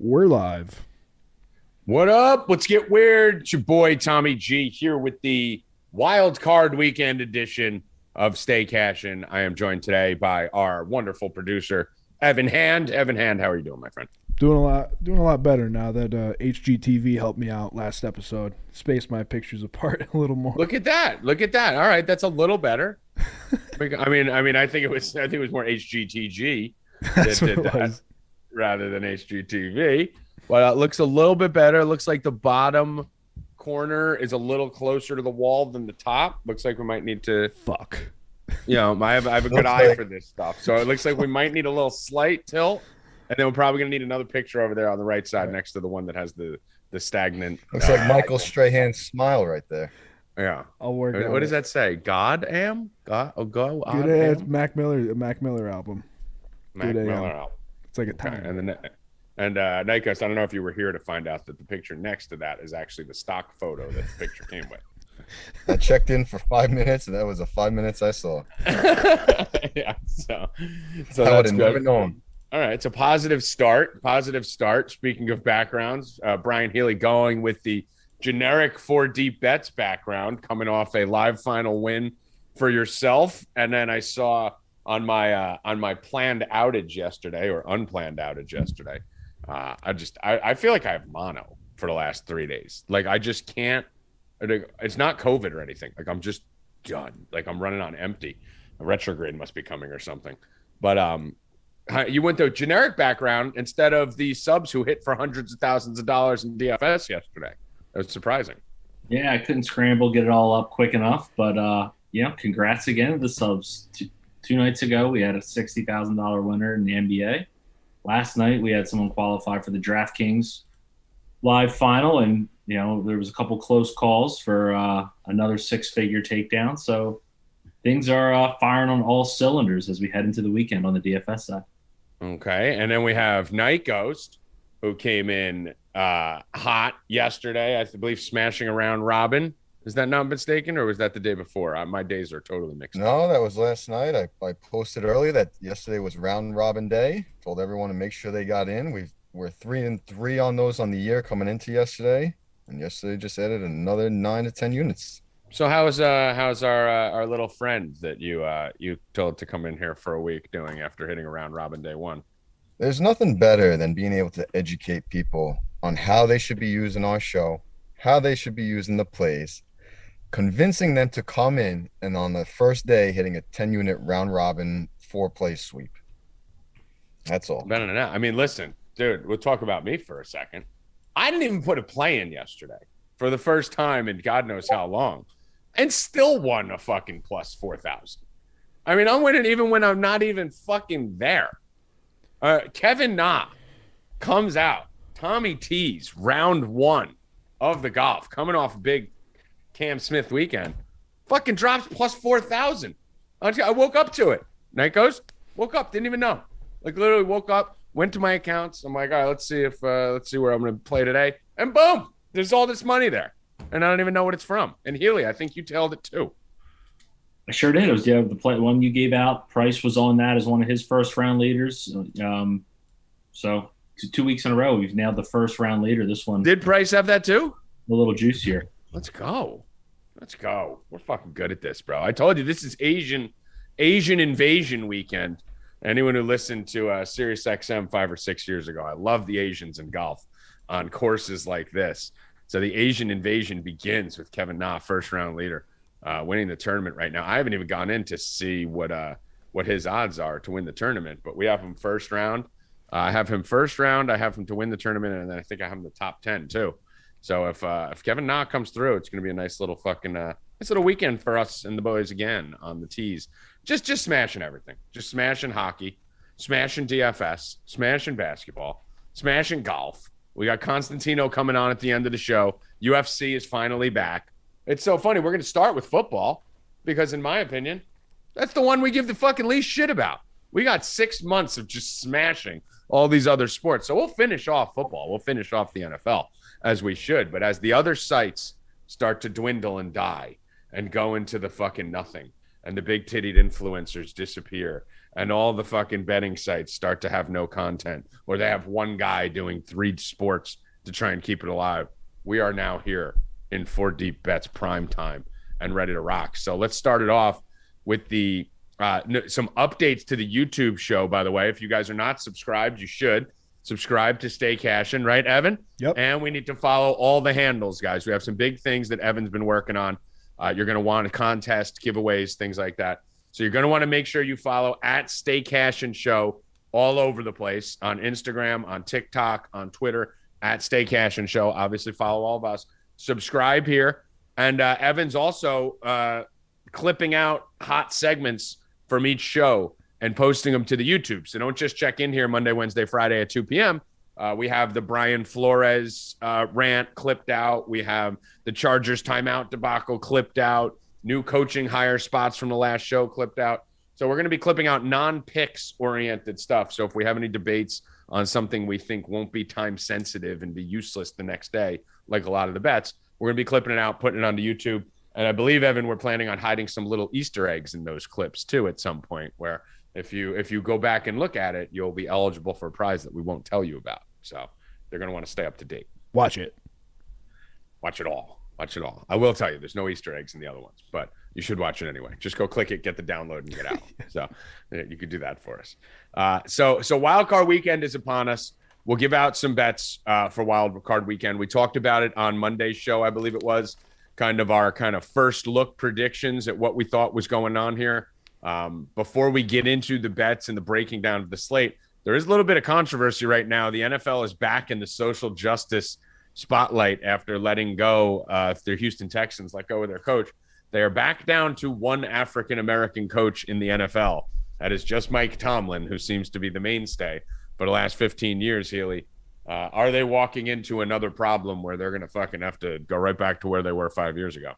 We're live. What up? Let's get weird. It's your boy Tommy G here with the Wildcard weekend edition of Stay Cashin. I am joined today by our wonderful producer, Evan Hand. Evan Hand, how are you doing, my friend? Doing a lot better now that HGTV helped me out last episode. Spaced my pictures apart a little more. Look at that. Look at that. All right, that's a little better. I think it was more HGTG that That's what did it that was. rather than HGTV. But it looks a little bit better. It looks like the bottom corner is a little closer to the wall than the top. Looks like we might need to, Fuck. I have a good Looks eye like- for this stuff. So it looks like we might need a little slight tilt, and then we're probably gonna need another picture over there on the right side next to the one that has the stagnant. Looks like Michael Strahan's smile right there. Yeah. I'll work on What does it. that say? God am? God? Oh, go. Good ass Mac Miller album. Mac Good Miller AM. out. It's like a Okay. time. Nikos, I don't know if you were here to find out that the picture next to that is actually the stock photo that the picture came with. I checked in for 5 minutes, and that was the 5 minutes I saw. Yeah, so I would that's have never good. known. All right, it's a positive start. Positive start. Speaking of backgrounds, Brian Healy going with the generic 4 deep bets background, coming off a live final win for yourself, and then I saw on my planned outage yesterday or unplanned outage yesterday. I feel like I have mono for the last 3 days. Like I just can't. It's not COVID or anything. Like I'm just done. Like I'm running on empty. A retrograde must be coming or something. But you went to a generic background instead of the subs who hit for hundreds of thousands of dollars in DFS yesterday. That was surprising. Yeah, I couldn't scramble, get it all up quick enough. But, congrats again to the subs. Two nights ago, we had a $60,000 winner in the NBA. Last night, we had someone qualify for the DraftKings live final. And, there was a couple close calls for another six-figure takedown. So things are firing on all cylinders as we head into the weekend on the DFS side. Okay. And then we have Night Ghost, who came in hot yesterday, I believe, smashing around Robin. Is that not mistaken, or was that the day before? My days are totally mixed up. No, that was last night. I posted earlier that yesterday was round robin day. Told everyone to make sure they got in. We're 3-3 on those on the year coming into yesterday, and yesterday just added another 9 to 10 units. So how's our little friend that you told to come in here for a week doing after hitting around Robin day one? There's nothing better than being able to educate people on how they should be using our show, how they should be using the plays, convincing them to come in and on the first day hitting a 10-unit round robin 4-play sweep. That's all. Better than that. I mean, listen, dude, we'll talk about me for a second. I didn't even put a play in yesterday for the first time in God knows how long, and still won a fucking plus 4,000. I mean, I'm winning even when I'm not even fucking there. Kevin Na comes out. Tommy T's round one of the golf, coming off a big Cam Smith weekend, fucking drops plus 4,000. I woke up to it. Night goes, woke up, didn't even know. Like literally woke up, went to my accounts. I'm like, all right, let's see where I'm going to play today. And boom, there's all this money there. And I don't even know what it's from. And Healy, I think you tailed it too. I sure did. It was the one you gave out. Price was on that as one of his first round leaders. So 2 weeks in a row, we've nailed the first round leader. This one Did Price have that too? a little juicier. Let's go. We're fucking good at this, bro. I told you this is Asian invasion weekend. Anyone who listened to Sirius XM 5 or 6 years ago, I love the Asians in golf on courses like this. So the Asian invasion begins with Kevin Na, first round leader, winning the tournament right now. I haven't even gone in to see what his odds are to win the tournament, but we have him first round. I have him first round. I have him to win the tournament, and then I think I have him the top 10 too. So if Kevin Na comes through, it's going to be a nice little fucking nice little weekend for us and the boys again on the tees. Just smashing everything. Just smashing hockey, smashing DFS, smashing basketball, smashing golf. We got Constantino coming on at the end of the show. UFC is finally back. It's so funny. We're going to start with football because, in my opinion, that's the one we give the fucking least shit about. We got 6 months of just smashing all these other sports. So we'll finish off football. We'll finish off the NFL as we should. But as the other sites start to dwindle and die and go into the fucking nothing, and the big tittied influencers disappear, and all the fucking betting sites start to have no content, or they have one guy doing 3 sports to try and keep it alive, we are now here in 4 Deep Bets prime time and ready to rock. So let's start it off with the some updates to the YouTube show, by the way. If you guys are not subscribed, you should subscribe to Stay Cashin, right, Evan? Yep. And we need to follow all the handles, guys. We have some big things that Evan's been working on. You're going to want a contest, giveaways, things like that. So you're going to want to make sure you follow at Stay Cashin Show all over the place on Instagram, on TikTok, on Twitter, at Stay Cashin Show. Obviously, follow all of us. Subscribe here. And Evan's also clipping out hot segments from each show and posting them to the YouTube. So don't just check in here Monday, Wednesday, Friday at 2 p.m. We have the Brian Flores rant clipped out. We have the Chargers timeout debacle clipped out. New coaching hire spots from the last show clipped out. So we're going to be clipping out non-picks oriented stuff. So if we have any debates on something we think won't be time sensitive and be useless the next day, like a lot of the bets, we're going to be clipping it out, putting it onto YouTube. And I believe, Evan, we're planning on hiding some little Easter eggs in those clips too at some point, where if you go back and look at it, you'll be eligible for a prize that we won't tell you about. So they're going to want to stay up to date. Watch it. Watch it all. Watch it all. I will tell you, there's no Easter eggs in the other ones, but you should watch it anyway. Just go click it, get the download, and get out. So you could do that for us. So Wildcard weekend is upon us. We'll give out some bets for Wildcard weekend. We talked about it on Monday's show, I believe it was. Our first look predictions at what we thought was going on here. Before we get into the bets and the breaking down of the slate, there is a little bit of controversy right now. The NFL is back in the social justice spotlight after letting go their Houston Texans, let go of their coach. They are back down to one African-American coach in the NFL. That is just Mike Tomlin, who seems to be the mainstay for the last 15 years, Healy. Are they walking into another problem where they're going to fucking have to go right back to where they were 5 years ago?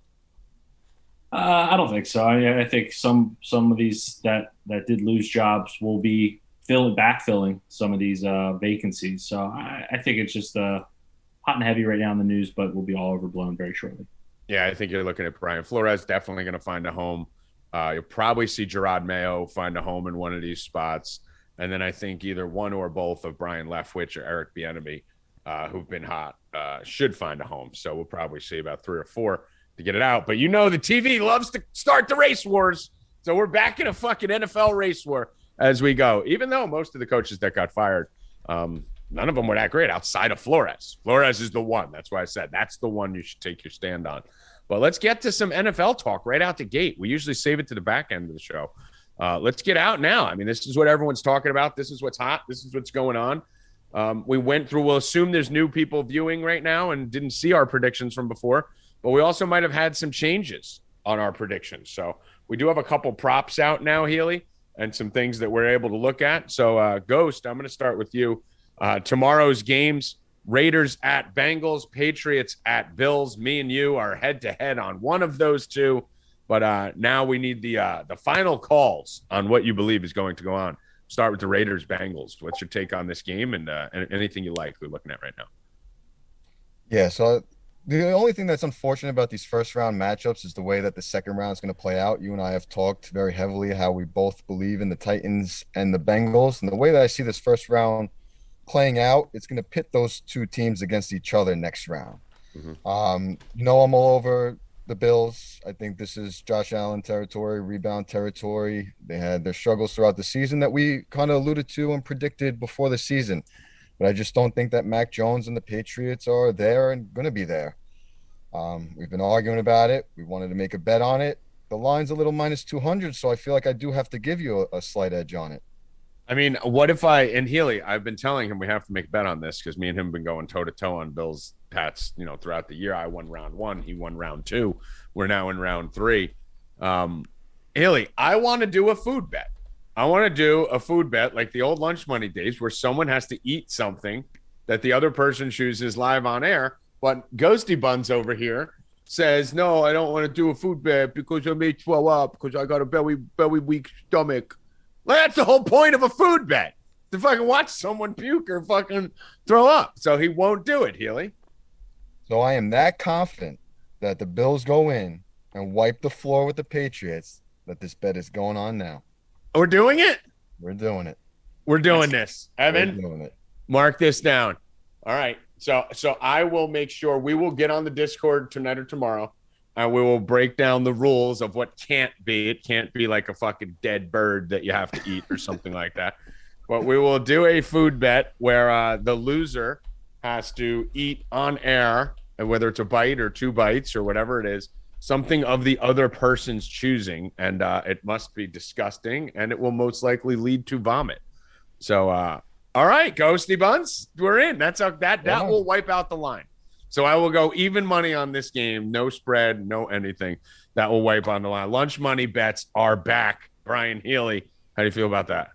I don't think so. I think some of these that did lose jobs will be backfilling some of these vacancies. So I think it's just hot and heavy right now in the news, but will be all overblown very shortly. Yeah, I think you're looking at Brian Flores definitely going to find a home. You'll probably see Gerard Mayo find a home in one of these spots. And then I think either one or both of Brian Leftwich or Eric Bieniemy, who've been hot, should find a home. So we'll probably see about 3 or 4 to get it out. But the TV loves to start the race wars. So we're back in a fucking NFL race war as we go. Even though most of the coaches that got fired, none of them were that great outside of Flores. Flores is the one. That's why I said that's the one you should take your stand on. But let's get to some NFL talk right out the gate. We usually save it to the back end of the show. Let's get out now. I mean, this is what everyone's talking about. This is what's hot. This is what's going on. We'll assume there's new people viewing right now and didn't see our predictions from before, but we also might have had some changes on our predictions. So we do have a couple props out now, Healy, and some things that we're able to look at. So Ghost, I'm going to start with you. Tomorrow's games, Raiders at Bengals, Patriots at Bills. Me and you are head to head on one of those two. But now we need the final calls on what you believe is going to go on. Start with the Raiders Bengals. What's your take on this game and anything you like we're looking at right now? Yeah, so the only thing that's unfortunate about these first round matchups is the way that the second round is going to play out. You and I have talked very heavily how we both believe in the Titans and the Bengals. And the way that I see this first round playing out, it's going to pit those two teams against each other next round. Mm-hmm. I'm all over the Bills. I think this is Josh Allen territory, rebound territory. They had their struggles throughout the season that we kind of alluded to and predicted before the season. But I just don't think that Mac Jones and the Patriots are there and going to be there. We've been arguing about it. We wanted to make a bet on it. The line's a little minus 200, so I feel like I do have to give you a slight edge on it. I mean, what if and Healy, I've been telling him we have to make a bet on this because me and him have been going toe-to-toe on Bills Pats, throughout the year. I won round 1. He won round 2. We're now in round 3. Healy, I want to do a food bet. I want to do a food bet like the old lunch money days where someone has to eat something that the other person chooses live on air. But Ghosty Buns over here says, no, I don't want to do a food bet because I may throw up because I got a belly weak stomach. Like, that's the whole point of a food bet. To fucking watch someone puke or fucking throw up. So he won't do it, Healy. So I am that confident that the Bills go in and wipe the floor with the Patriots that this bet is going on now. We're doing it? We're doing it. We're doing this. Evan, We're doing it. mark this down. All right. So I will make sure we will get on the Discord tonight or tomorrow, and we will break down the rules of what can't be. It can't be like a fucking dead bird that you have to eat or something like that. But we will do a food bet where the loser has to eat on air, and whether it's a bite or 2 bites or whatever it is, something of the other person's choosing, and it must be disgusting, and it will most likely lead to vomit. So, all right, Ghosty Buns, we're in. That's that will wipe out the line. So I will go even money on this game, no spread, no anything. That will wipe on the line. Lunch money bets are back. Brian Healy, how do you feel about that?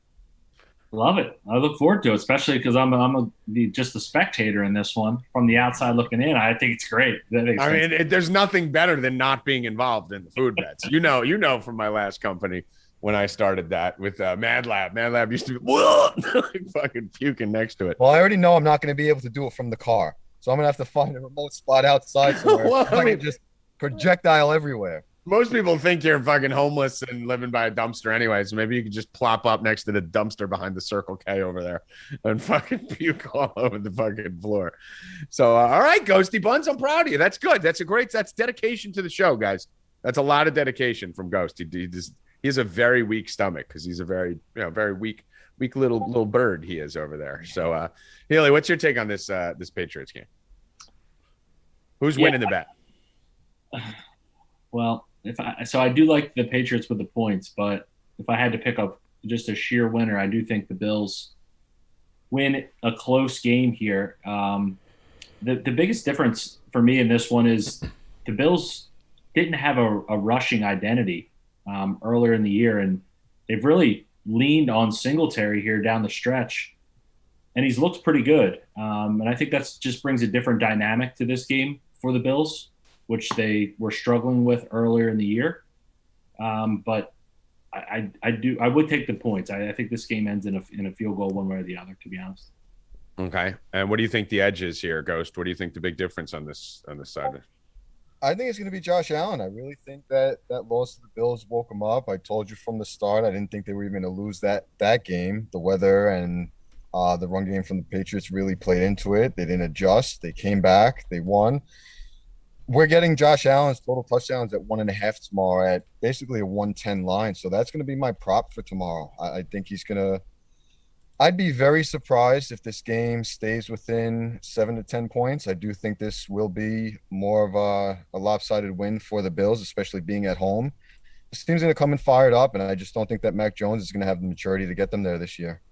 Love it. I look forward to it, especially because I'm just a spectator in this one from the outside looking in. I think it's great. There's nothing better than not being involved in the food bets. You know from my last company when I started that with Mad Lab. Mad Lab used to be like fucking puking next to it. Well, I already know I'm not going to be able to do it from the car, so I'm going to have to find a remote spot outside somewhere. Well, I can just projectile everywhere. Most people think you're fucking homeless and living by a dumpster anyway, so maybe you could just plop up next to the dumpster behind the Circle K over there and fucking puke all over the fucking floor. So, all right, Ghosty Buns, I'm proud of you. That's good. That's dedication to the show, guys. That's a lot of dedication from Ghost. He has a very weak stomach because he's a very weak little bird he is over there. So, Healy, what's your take on this Patriots game? Who's winning the bet? Well, I do like the Patriots with the points, but if I had to pick up just a sheer winner, I do think the Bills win a close game here. The biggest difference for me in this one is the Bills didn't have a rushing identity earlier in the year, and they've really leaned on Singletary here down the stretch, and he's looked pretty good. And I think that just brings a different dynamic to this game for the Bills, which they were struggling with earlier in the year. But I would take the points. I think this game ends in a field goal one way or the other, to be honest. Okay. And what do you think the edge is here, Ghost? What do you think the big difference on this side? I think it's going to be Josh Allen. I really think that loss to the Bills woke him up. I told you from the start, I didn't think they were even going to lose that game. The weather and the run game from the Patriots really played into it. They didn't adjust. They came back. They won. We're getting Josh Allen's total touchdowns at 1.5 tomorrow at basically a 110 line. So that's going to be my prop for tomorrow. I think he's going to – I'd be very surprised if this game stays within 7 to 10 points. I do think this will be more of a lopsided win for the Bills, especially being at home. This team's going to come in fired up, and I just don't think that Mac Jones is going to have the maturity to get them there this year.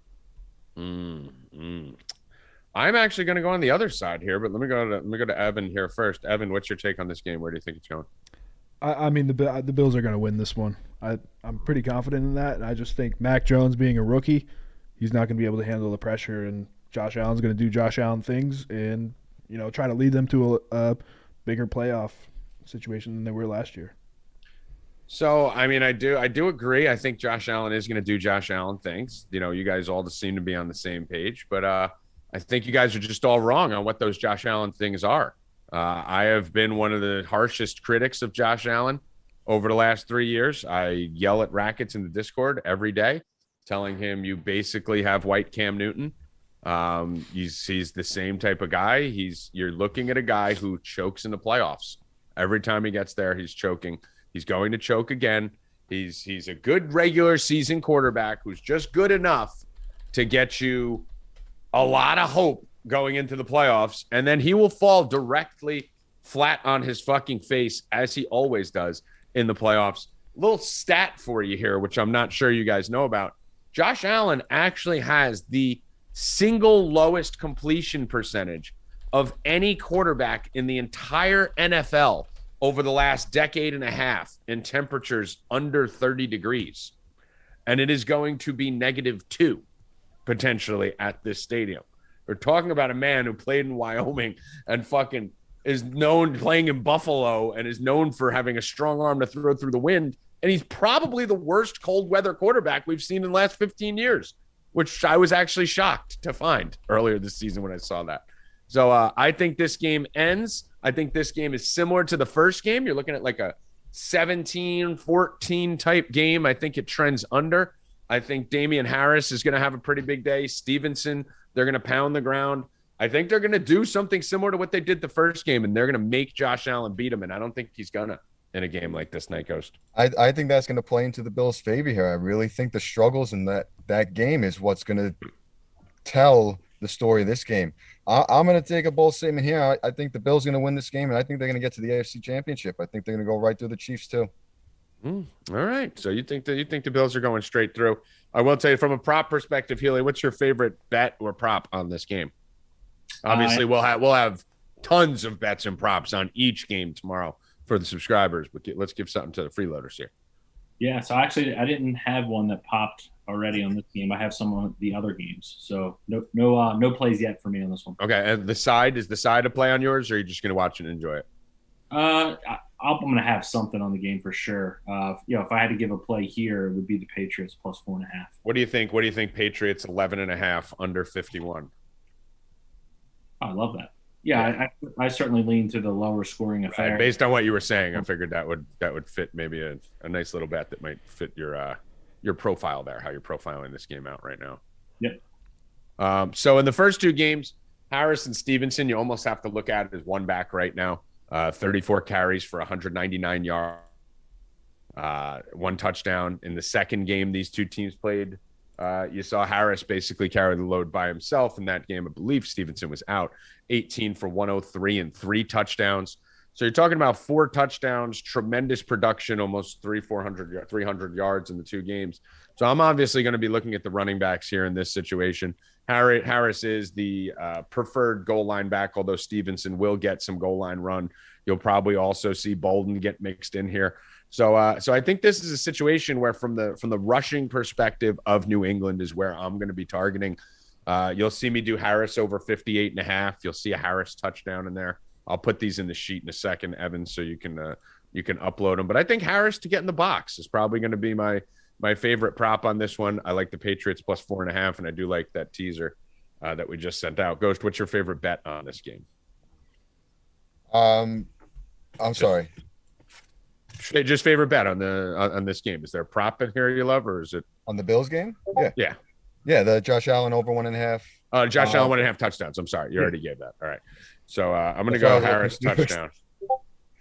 I'm actually going to go on the other side here, but let me go to Evan here first. Evan, what's your take on this game? Where do you think it's going? I mean, the Bills are going to win this one. I'm pretty confident in that. I just think Mac Jones being a rookie, he's not going to be able to handle the pressure, and Josh Allen's going to do Josh Allen things and try to lead them to a bigger playoff situation than they were last year. So, I mean, I do agree. I think Josh Allen is going to do Josh Allen things. You guys all just seem to be on the same page, but I think you guys are just all wrong on what those Josh Allen things are. I have been one of the harshest critics of Josh Allen over the last 3 years. I yell at Rackets in the Discord every day, telling him you basically have white Cam Newton. He's the same type of guy. You're looking at a guy who chokes in the playoffs. Every time he gets there, he's choking. He's going to choke again. He's a good regular season quarterback who's just good enough to get you a lot of hope going into the playoffs, and then he will fall directly flat on his fucking face, as he always does in the playoffs. Little stat for you here, which I'm not sure you guys know about. Josh Allen actually has the single lowest completion percentage of any quarterback in the entire NFL over the last decade and a half in temperatures under 30 degrees. And it is going to be -2 potentially at this stadium. We're talking about a man who played in Wyoming and fucking is known playing in Buffalo and is known for having a strong arm to throw through the wind. And he's probably the worst cold weather quarterback we've seen in the last 15 years, which I was actually shocked to find earlier this season when I saw that. So I think this game ends. I think this game is similar to the first game. You're looking at like a 17-14 type game. I think it trends under. I think Damian Harris is going to have a pretty big day. Stevenson, they're going to pound the ground. I think they're going to do something similar to what they did the first game, and they're going to make Josh Allen beat him. And I don't think he's going to in a game like this, Night Ghost. I think that's going to play into the Bills' favor here. I really think the struggles in that game is what's going to tell the story of this game. I'm going to take a bold statement here. I think the Bills are going to win this game, and I think they're going to get to the AFC Championship. I think they're going to go right through the Chiefs too. All right. So you think the Bills are going straight through? I will tell you from a prop perspective, Healy, what's your favorite bet or prop on this game? Obviously, we'll have tons of bets and props on each game tomorrow for the subscribers, but let's give something to the freeloaders here. Yeah, so actually, I didn't have one that popped already on this game. I have some on the other games, so no plays yet for me on this one. Okay, and is the side a play on yours, or are you just going to watch it and enjoy it? I'm going to have something on the game for sure. If I had to give a play here, it would be the Patriots plus 4.5. What do you think? What do you think? Patriots 11.5 under 51. I love that. Yeah, I certainly lean to the lower scoring affair. Right. Based on what you were saying, I figured that would fit maybe a nice little bet that might fit your profile there, how you're profiling this game out right now. Yep. So in the first two games, Harris and Stevenson, you almost have to look at it as one back right now. 34 carries for 199 yards, one touchdown. In the second game these two teams played, you saw Harris basically carry the load by himself in that game. I believe Stevenson was out, 18 for 103 and 3 touchdowns. So you're talking about 4 touchdowns, tremendous production, almost 300 yards in the two games. So I'm obviously going to be looking at the running backs here in this situation. Harris is the preferred goal line back, although Stevenson will get some goal line run. You'll probably also see Bolden get mixed in here. So I think this is a situation where from the rushing perspective of New England is where I'm going to be targeting. You'll see me do Harris over 58.5. You'll see a Harris touchdown in there. I'll put these in the sheet in a second, Evan, so you can upload them. But I think Harris to get in the box is probably going to be my favorite prop on this one. I like the Patriots plus 4.5, and I do like that teaser that we just sent out. Ghost, what's your favorite bet on this game? I'm sorry. Just favorite bet on this game. Is there a prop in here you love, or is it On the Bills game? Yeah. The Josh Allen over 1.5. Josh Allen 1.5 touchdowns. I'm sorry, you already gave that. All right, so I'm going to go Harris touchdown.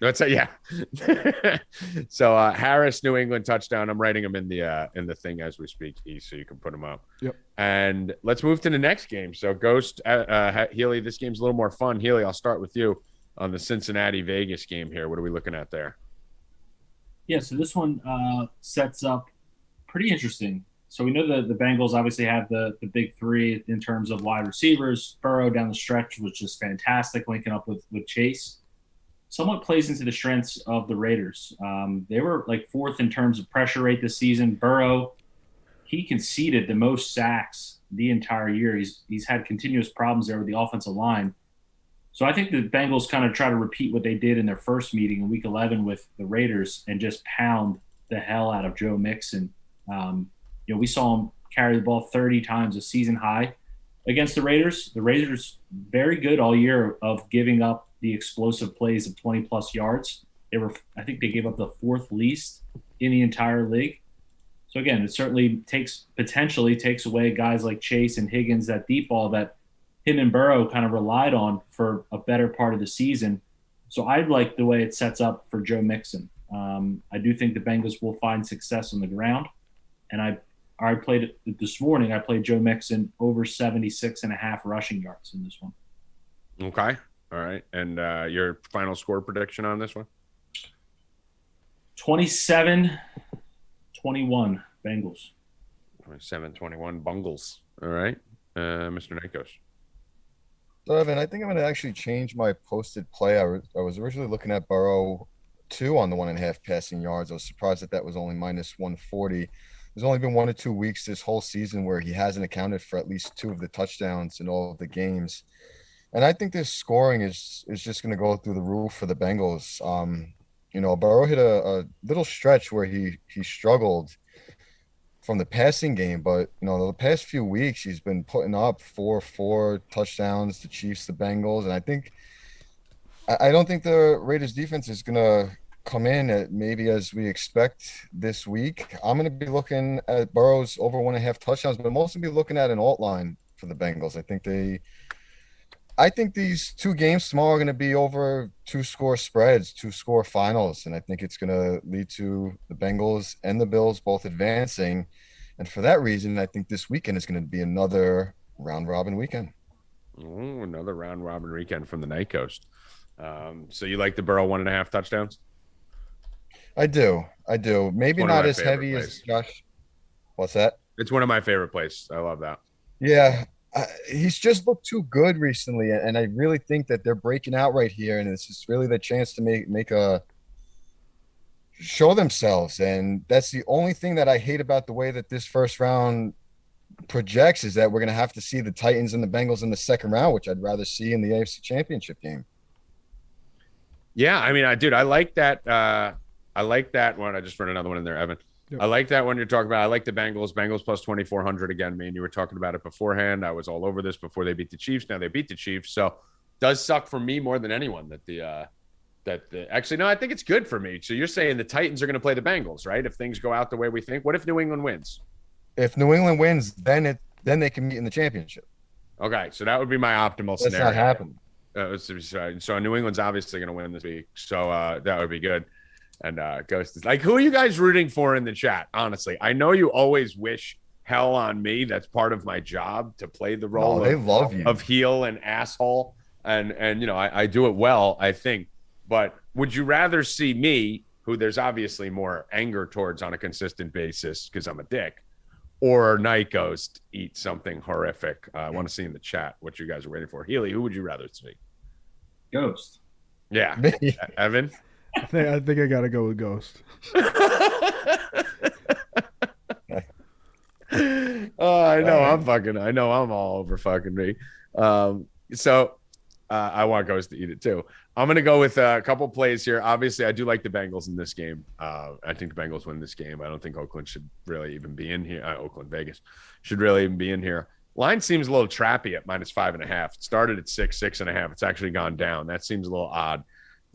Let's say yeah. So Harris New England touchdown. I'm writing them in the thing as we speak, so you can put them up. Yep. And let's move to the next game. So Ghost, Healy, this game's a little more fun. Healy, I'll start with you on the Cincinnati Vegas game here. What are we looking at there? Yeah, so this one sets up pretty interesting. So we know the Bengals obviously have the big three in terms of wide receivers. Burrow down the stretch was just fantastic, linking up with Chase. Somewhat plays into the strengths of the Raiders. They were like 4th in terms of pressure rate this season. Burrow, he conceded the most sacks the entire year. He's had continuous problems there with the offensive line. So I think the Bengals kind of try to repeat what they did in their first meeting in Week 11 with the Raiders and just pound the hell out of Joe Mixon. We saw him carry the ball 30 times, a season high against the Raiders. The Raiders very good all year of giving up the explosive plays of 20-plus yards. I think they gave up the 4th least in the entire league. So again, it certainly potentially takes away guys like Chase and Higgins, that deep ball that him and Burrow kind of relied on for a better part of the season. So I like the way it sets up for Joe Mixon. I do think the Bengals will find success on the ground. And I played it this morning. I played Joe Mixon over 76.5 rushing yards in this one. Okay. All right. And your final score prediction on this one? 27-21 Bengals. 27-21 Bungles. All right. Mr. Nikos. So, Evan, I think I'm going to actually change my posted play. I was originally looking at Burrow 2 on the 1.5 passing yards. I was surprised that was only minus 140. There's only been 1 or 2 weeks this whole season where he hasn't accounted for at least 2 of the touchdowns in all of the games. And I think this scoring is just going to go through the roof for the Bengals. Burrow hit a little stretch where he struggled from the passing game, but the past few weeks he's been putting up 4 touchdowns, the Chiefs, the Bengals, and I don't think the Raiders defense is gonna come in at maybe as we expect this week. I'm going to be looking at Burrow's over 1.5 touchdowns, but I'm also going to be looking at an alt line for the Bengals. I think these two games tomorrow are going to be over 2-score spreads, 2-score finals, and I think it's going to lead to the Bengals and the Bills both advancing. And for that reason, I think this weekend is going to be another round robin weekend. Ooh, another round robin weekend from the Night Coast. So you like the Burrow 1.5 touchdowns? I do. Maybe One of not my as favorite heavy plays. as Josh. What's that? It's one of my favorite plays. I love that. Yeah. He's just looked too good recently, and I really think that they're breaking out right here, and it's just really the chance to make a show themselves. And that's the only thing that I hate about the way that this first round projects, is that we're going to have to see the Titans and the Bengals in the second round, which I'd rather see in the AFC Championship game. Yeah, I mean, I like that. I like that one. I just run another one in there, Evan. Yep. I like that one you're talking about. I like the Bengals plus 2,400 again. Man, you were talking about it beforehand. I was all over this before they beat the Chiefs. Now they beat the Chiefs, so does suck for me more than anyone actually no, I think it's good for me. So you're saying the Titans are going to play the Bengals, right? If things go out the way we think. What if New England wins? If New England wins, then they can meet in the championship. Okay, so that would be my optimal That's scenario. not happening. So New England's obviously going to win this week. So that would be good. And Ghost is like, who are you guys rooting for in the chat? Honestly, I know you always wish hell on me. That's part of my job, to play the role they love you. of heel and asshole. And you know, I do it well, I think. But would you rather see me, who there's obviously more anger towards on a consistent basis because I'm a dick, or Night Ghost eat something horrific? I want to see in the chat what you guys are waiting for. Healy, who would you rather see? Ghost. Yeah. Evan? I think I gotta go with Ghost. Oh, I know I'm all over fucking me. So I want Ghost to eat it too. I'm going to go with a couple plays here. Obviously, I do like the Bengals in this game. I think the Bengals win this game. I don't think Oakland should really even be in here. Vegas should really even be in here. Line seems a little trappy at -5.5. It started at 6.5. It's actually gone down. That seems a little odd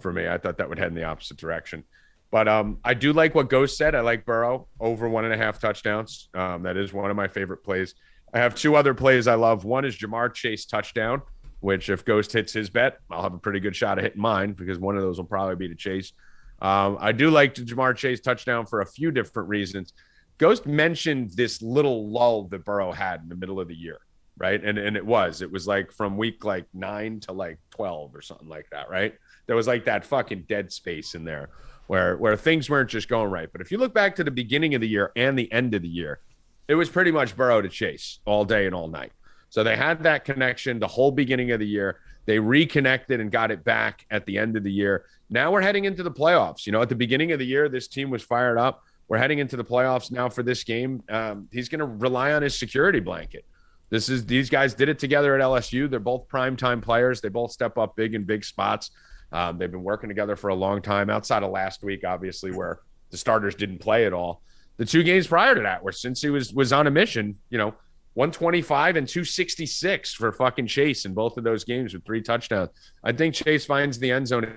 for me. I thought that would head in the opposite direction. But I do like what Ghost said. I like Burrow over 1.5 touchdowns. That is one of my favorite plays. I have two other plays I love. One is Jamar Chase touchdown, which if Ghost hits his bet, I'll have a pretty good shot at hitting mine, because one of those will probably be to Chase. I do like the Jamar Chase touchdown for a few different reasons. Ghost mentioned this little lull that Burrow had in the middle of the year, right? And it was like from week 9 to 12 or something like that, right? There was that fucking dead space in there where things weren't just going right. But if you look back to the beginning of the year and the end of the year, it was pretty much Burrow to Chase all day and all night. So they had that connection the whole beginning of the year. They reconnected and got it back at the end of the year. Now we're heading into the playoffs. You know, at the beginning of the year, this team was fired up. We're heading into the playoffs now for this game. He's going to rely on his security blanket. These guys did it together at LSU. They're both primetime players. They both step up big in big spots. They've been working together for a long time, outside of last week, obviously, where the starters didn't play at all. The two games prior to that, where since he was on a mission, 125 and 266 for fucking Chase in both of those games with 3 touchdowns. I think Chase finds the end zone.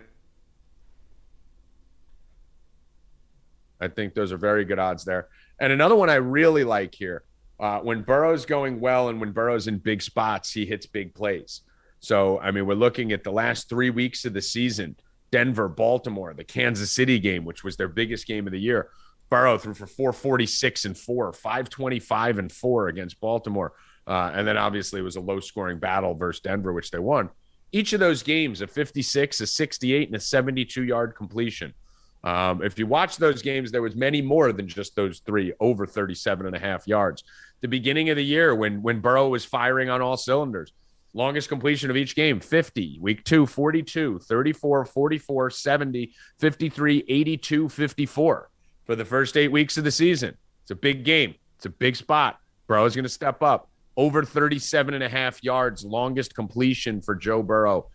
I think those are very good odds there. And another one I really like here, when Burrow's going well and when Burrow's in big spots, he hits big plays. So, I mean, we're looking at the last 3 weeks of the season: Denver, Baltimore, the Kansas City game, which was their biggest game of the year. Burrow threw for 446 and 4, 525 and 4 against Baltimore. And then obviously it was a low scoring battle versus Denver, which they won. Each of those games, a 56, a 68, and a 72-yard completion. If you watch those games, there was many more than just those 3 over 37.5 yards. The beginning of the year, when Burrow was firing on all cylinders, longest completion of each game, 50. Week 2, 42, 34, 44, 70, 53, 82, 54 for the first 8 weeks of the season. It's a big game. It's a big spot. Burrow's going to step up. Over 37.5 yards, longest completion for Joe Burrow.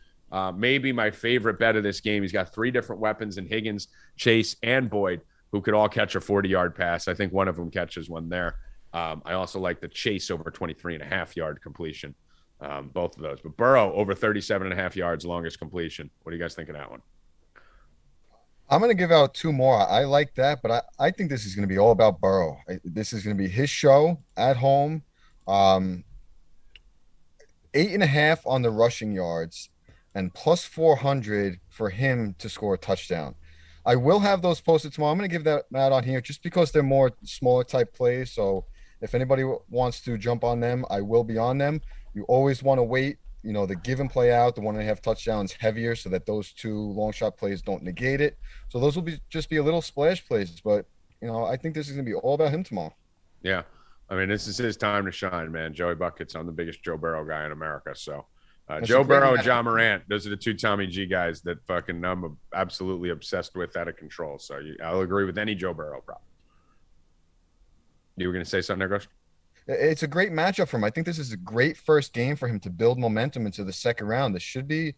Maybe my favorite bet of this game. He's got 3 different weapons in Higgins, Chase, and Boyd, who could all catch a 40-yard pass. I think one of them catches one there. I also like the Chase over 23.5-yard completion. Both of those. But Burrow over 37.5 yards, longest completion. What do you guys think of that one? I'm going to give out two more. I like that, but I think this is going to be all about Burrow. This is going to be his show at home. 8.5 on the rushing yards and plus 400 for him to score a touchdown. I will have those posted tomorrow. I'm going to give that out on here just because they're more smaller type plays. So if anybody wants to jump on them, I will be on them. You always want to wait, the give and play out, the 1.5 touchdowns heavier so that those two long shot plays don't negate it. So those will just be a little splash plays. But, I think this is going to be all about him tomorrow. Yeah. I mean, this is his time to shine, man. Joey Buckets, I'm the biggest Joe Burrow guy in America. So Joe Burrow and John Morant, those are the two Tommy G guys that fucking I'm absolutely obsessed with out of control. So I'll agree with any Joe Burrow prop. You were going to say something there, Ghost? It's a great matchup for him. I think this is a great first game for him to build momentum into the second round. This should be,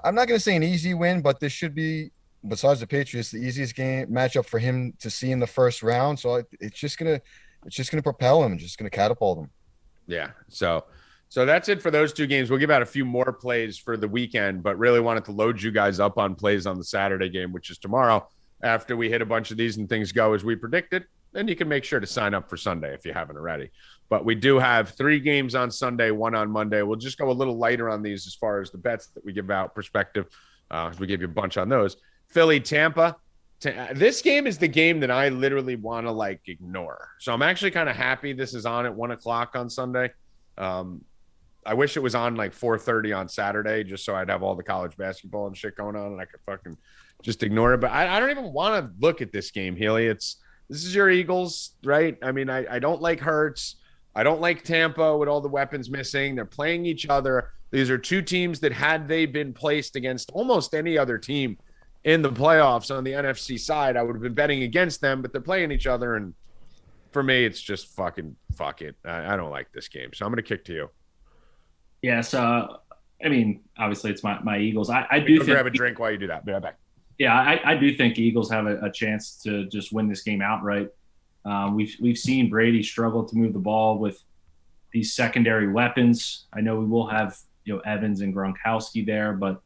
I'm not going to say an easy win, but this should be, besides the Patriots, the easiest game matchup for him to see in the first round. So it's just going to propel him, just going to catapult him. Yeah. So that's it for those two games. We'll give out a few more plays for the weekend, but really wanted to load you guys up on plays on the Saturday game, which is tomorrow after we hit a bunch of these and things go as we predicted. Then you can make sure to sign up for Sunday if you haven't already. But we do have 3 games on Sunday, 1 on Monday. We'll just go a little lighter on these as far as the bets that we give out perspective. We give you a bunch on those. Philly, Tampa. This game is the game that I literally want to ignore. So I'm actually kind of happy this is on at 1:00 on Sunday. I wish it was on 4:30 on Saturday just so I'd have all the college basketball and shit going on and I could fucking just ignore it. But I don't even want to look at this game, Healy. This is your Eagles, right? I mean, I don't like Hurts. I don't like Tampa with all the weapons missing. They're playing each other. These are two teams that had they been placed against almost any other team in the playoffs on the NFC side, I would have been betting against them, but they're playing each other. And for me, it's just fucking fuck it. I don't like this game. So I'm going to kick to you. Yes. I mean, obviously it's my Eagles. I do think grab a drink while you do that. Be right back. Yeah, I do think Eagles have a chance to just win this game outright. We've seen Brady struggle to move the ball with these secondary weapons. I know we will have Evans and Gronkowski there, but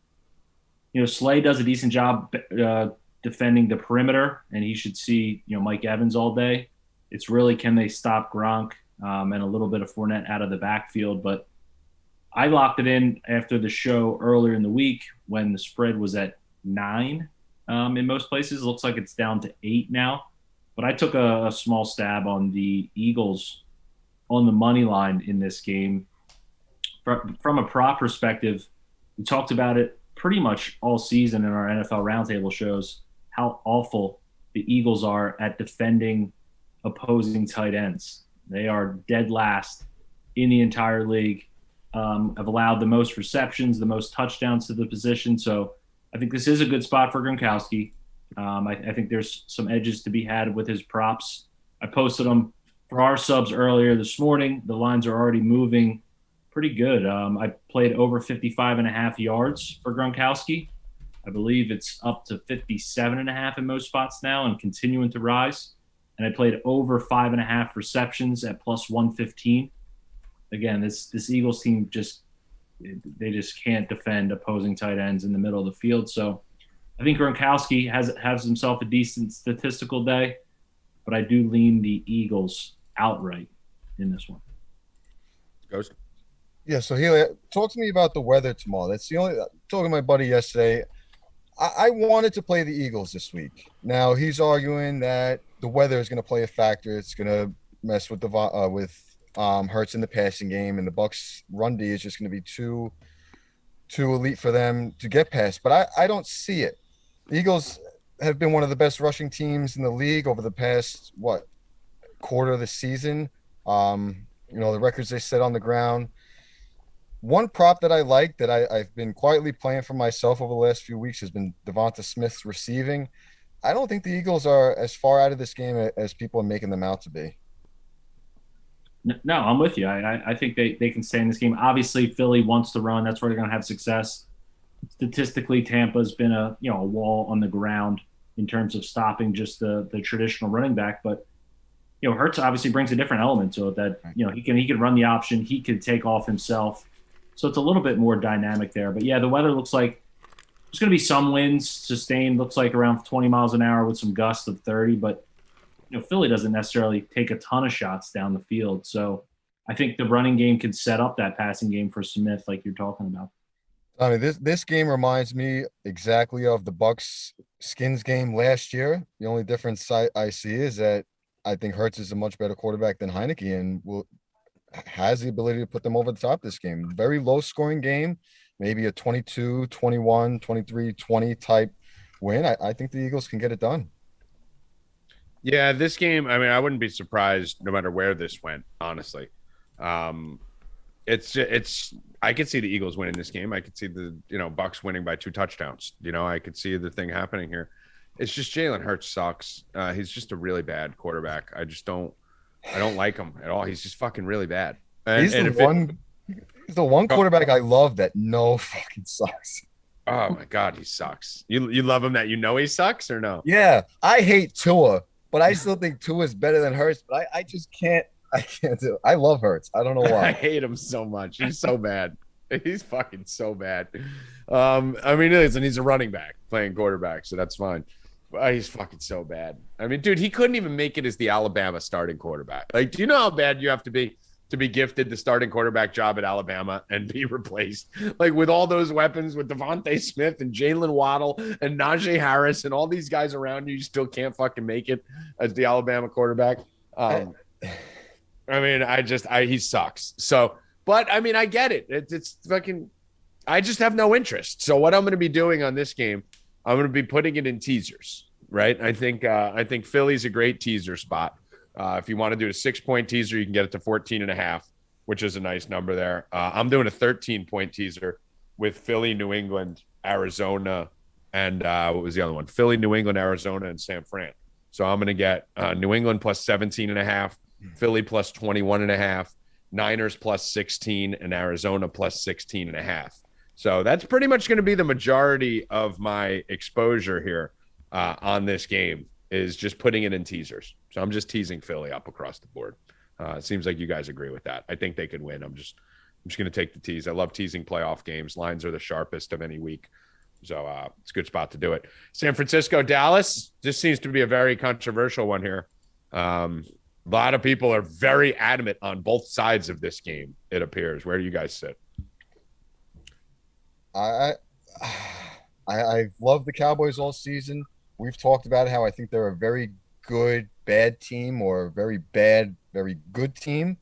Slay does a decent job defending the perimeter, and he should see Mike Evans all day. It's really can they stop Gronk and a little bit of Fournette out of the backfield. But I locked it in after the show earlier in the week when the spread was at 9. In most places, it looks like it's down to 8 now. But I took a small stab on the Eagles on the money line in this game. From a prop perspective, we talked about it pretty much all season in our NFL Roundtable shows, how awful the Eagles are at defending opposing tight ends. They are dead last in the entire league, have allowed the most receptions, the most touchdowns to the position. So I think this is a good spot for Gronkowski. I think there's some edges to be had with his props. I posted them for our subs earlier this morning. The lines are already moving pretty good. I played over 55.5 yards for Gronkowski. I believe it's up to 57.5 in most spots now and continuing to rise. And I played over 5.5 receptions at plus 115. Again, this Eagles team just can't defend opposing tight ends in the middle of the field. So I think Gronkowski has himself a decent statistical day, but I do lean the Eagles outright in this one. Ghost. Yeah, so Healy, talk to me about the weather tomorrow. That's the only talking to my buddy yesterday. I wanted to play the Eagles this week. Now he's arguing that the weather is going to play a factor. It's going to mess with Hurts in the passing game, and the Bucs run D is just going to be too elite for them to get past. But I don't see it. The Eagles have been one of the best rushing teams in the league over the past quarter of the season. The records they set on the ground. One prop that I like that I've been quietly playing for myself over the last few weeks has been Devonta Smith's receiving. I don't think the Eagles are as far out of this game as people are making them out to be. No, I'm with you. I think they can stay in this game. Obviously, Philly wants to run. That's where they're going to have success. Statistically, Tampa's been a wall on the ground in terms of stopping just the traditional running back. But Hurts obviously brings a different element to it that he can run the option. He can take off himself. So it's a little bit more dynamic there. But yeah, the weather looks like There's going to be some winds sustained, looks like around 20 miles an hour with some gusts of 30, but Philly doesn't necessarily take a ton of shots down the field. So I think the running game can set up that passing game for Smith, like you're talking about. I mean, this game reminds me exactly of the Bucks Skins game last year. The only difference I see is that I think Hurts is a much better quarterback than Heineke and has the ability to put them over the top this game. Very low scoring game, maybe a 22, 21, 23, 20 type win. I think the Eagles can get it done. Yeah, this game, I mean, I wouldn't be surprised no matter where this went, honestly. It's I could see the Eagles winning this game. I could see the Bucks winning by 2 touchdowns. I could see the thing happening here. It's just Jalen Hurts sucks. He's just a really bad quarterback. I don't like him at all. He's just fucking really bad. He's the one quarterback I love that fucking sucks. Oh my God, he sucks. You love him that he sucks or no? Yeah, I hate Tua, but I still think Tua is better than Hurts. But I just can't. I can't do it. I love Hurts. I don't know why. I hate him so much. He's so bad. He's fucking so bad. I mean, listen, he's a running back playing quarterback, so that's fine. But he's fucking so bad. I mean, dude, he couldn't even make it as the Alabama starting quarterback. Like, do you know how bad you have to be gifted the starting quarterback job at Alabama and be replaced? Like, with all those weapons, with Devontae Smith and Jalen Waddle and Najee Harris and all these guys around you still can't fucking make it as the Alabama quarterback. I mean, he sucks. So, but I mean, I get it. It's fucking, I just have no interest. So what I'm going to be doing on this game, I'm going to be putting it in teasers, right? I think Philly's a great teaser spot. If you want to do a 6-point teaser, you can get it to 14.5, which is a nice number there. I'm doing a 13-point teaser with Philly, New England, Arizona, and what was the other one? Philly, New England, Arizona, and San Fran. So I'm going to get New England plus 17.5. Philly plus 21.5, Niners plus 16, and Arizona plus 16.5. So that's pretty much going to be the majority of my exposure here on this game, is just putting it in teasers. So I'm just teasing Philly up across the board. It seems like you guys agree with that. I think they could win. I'm just going to take the tease. I love teasing playoff games. Lines are the sharpest of any week. So it's a good spot to do it. San Francisco, Dallas. This seems to be a very controversial one here. A lot of people are very adamant on both sides of this game, it appears. Where do you guys sit? I've loved the Cowboys all season. We've talked about how I think they're a very good bad team, or a very bad very good team.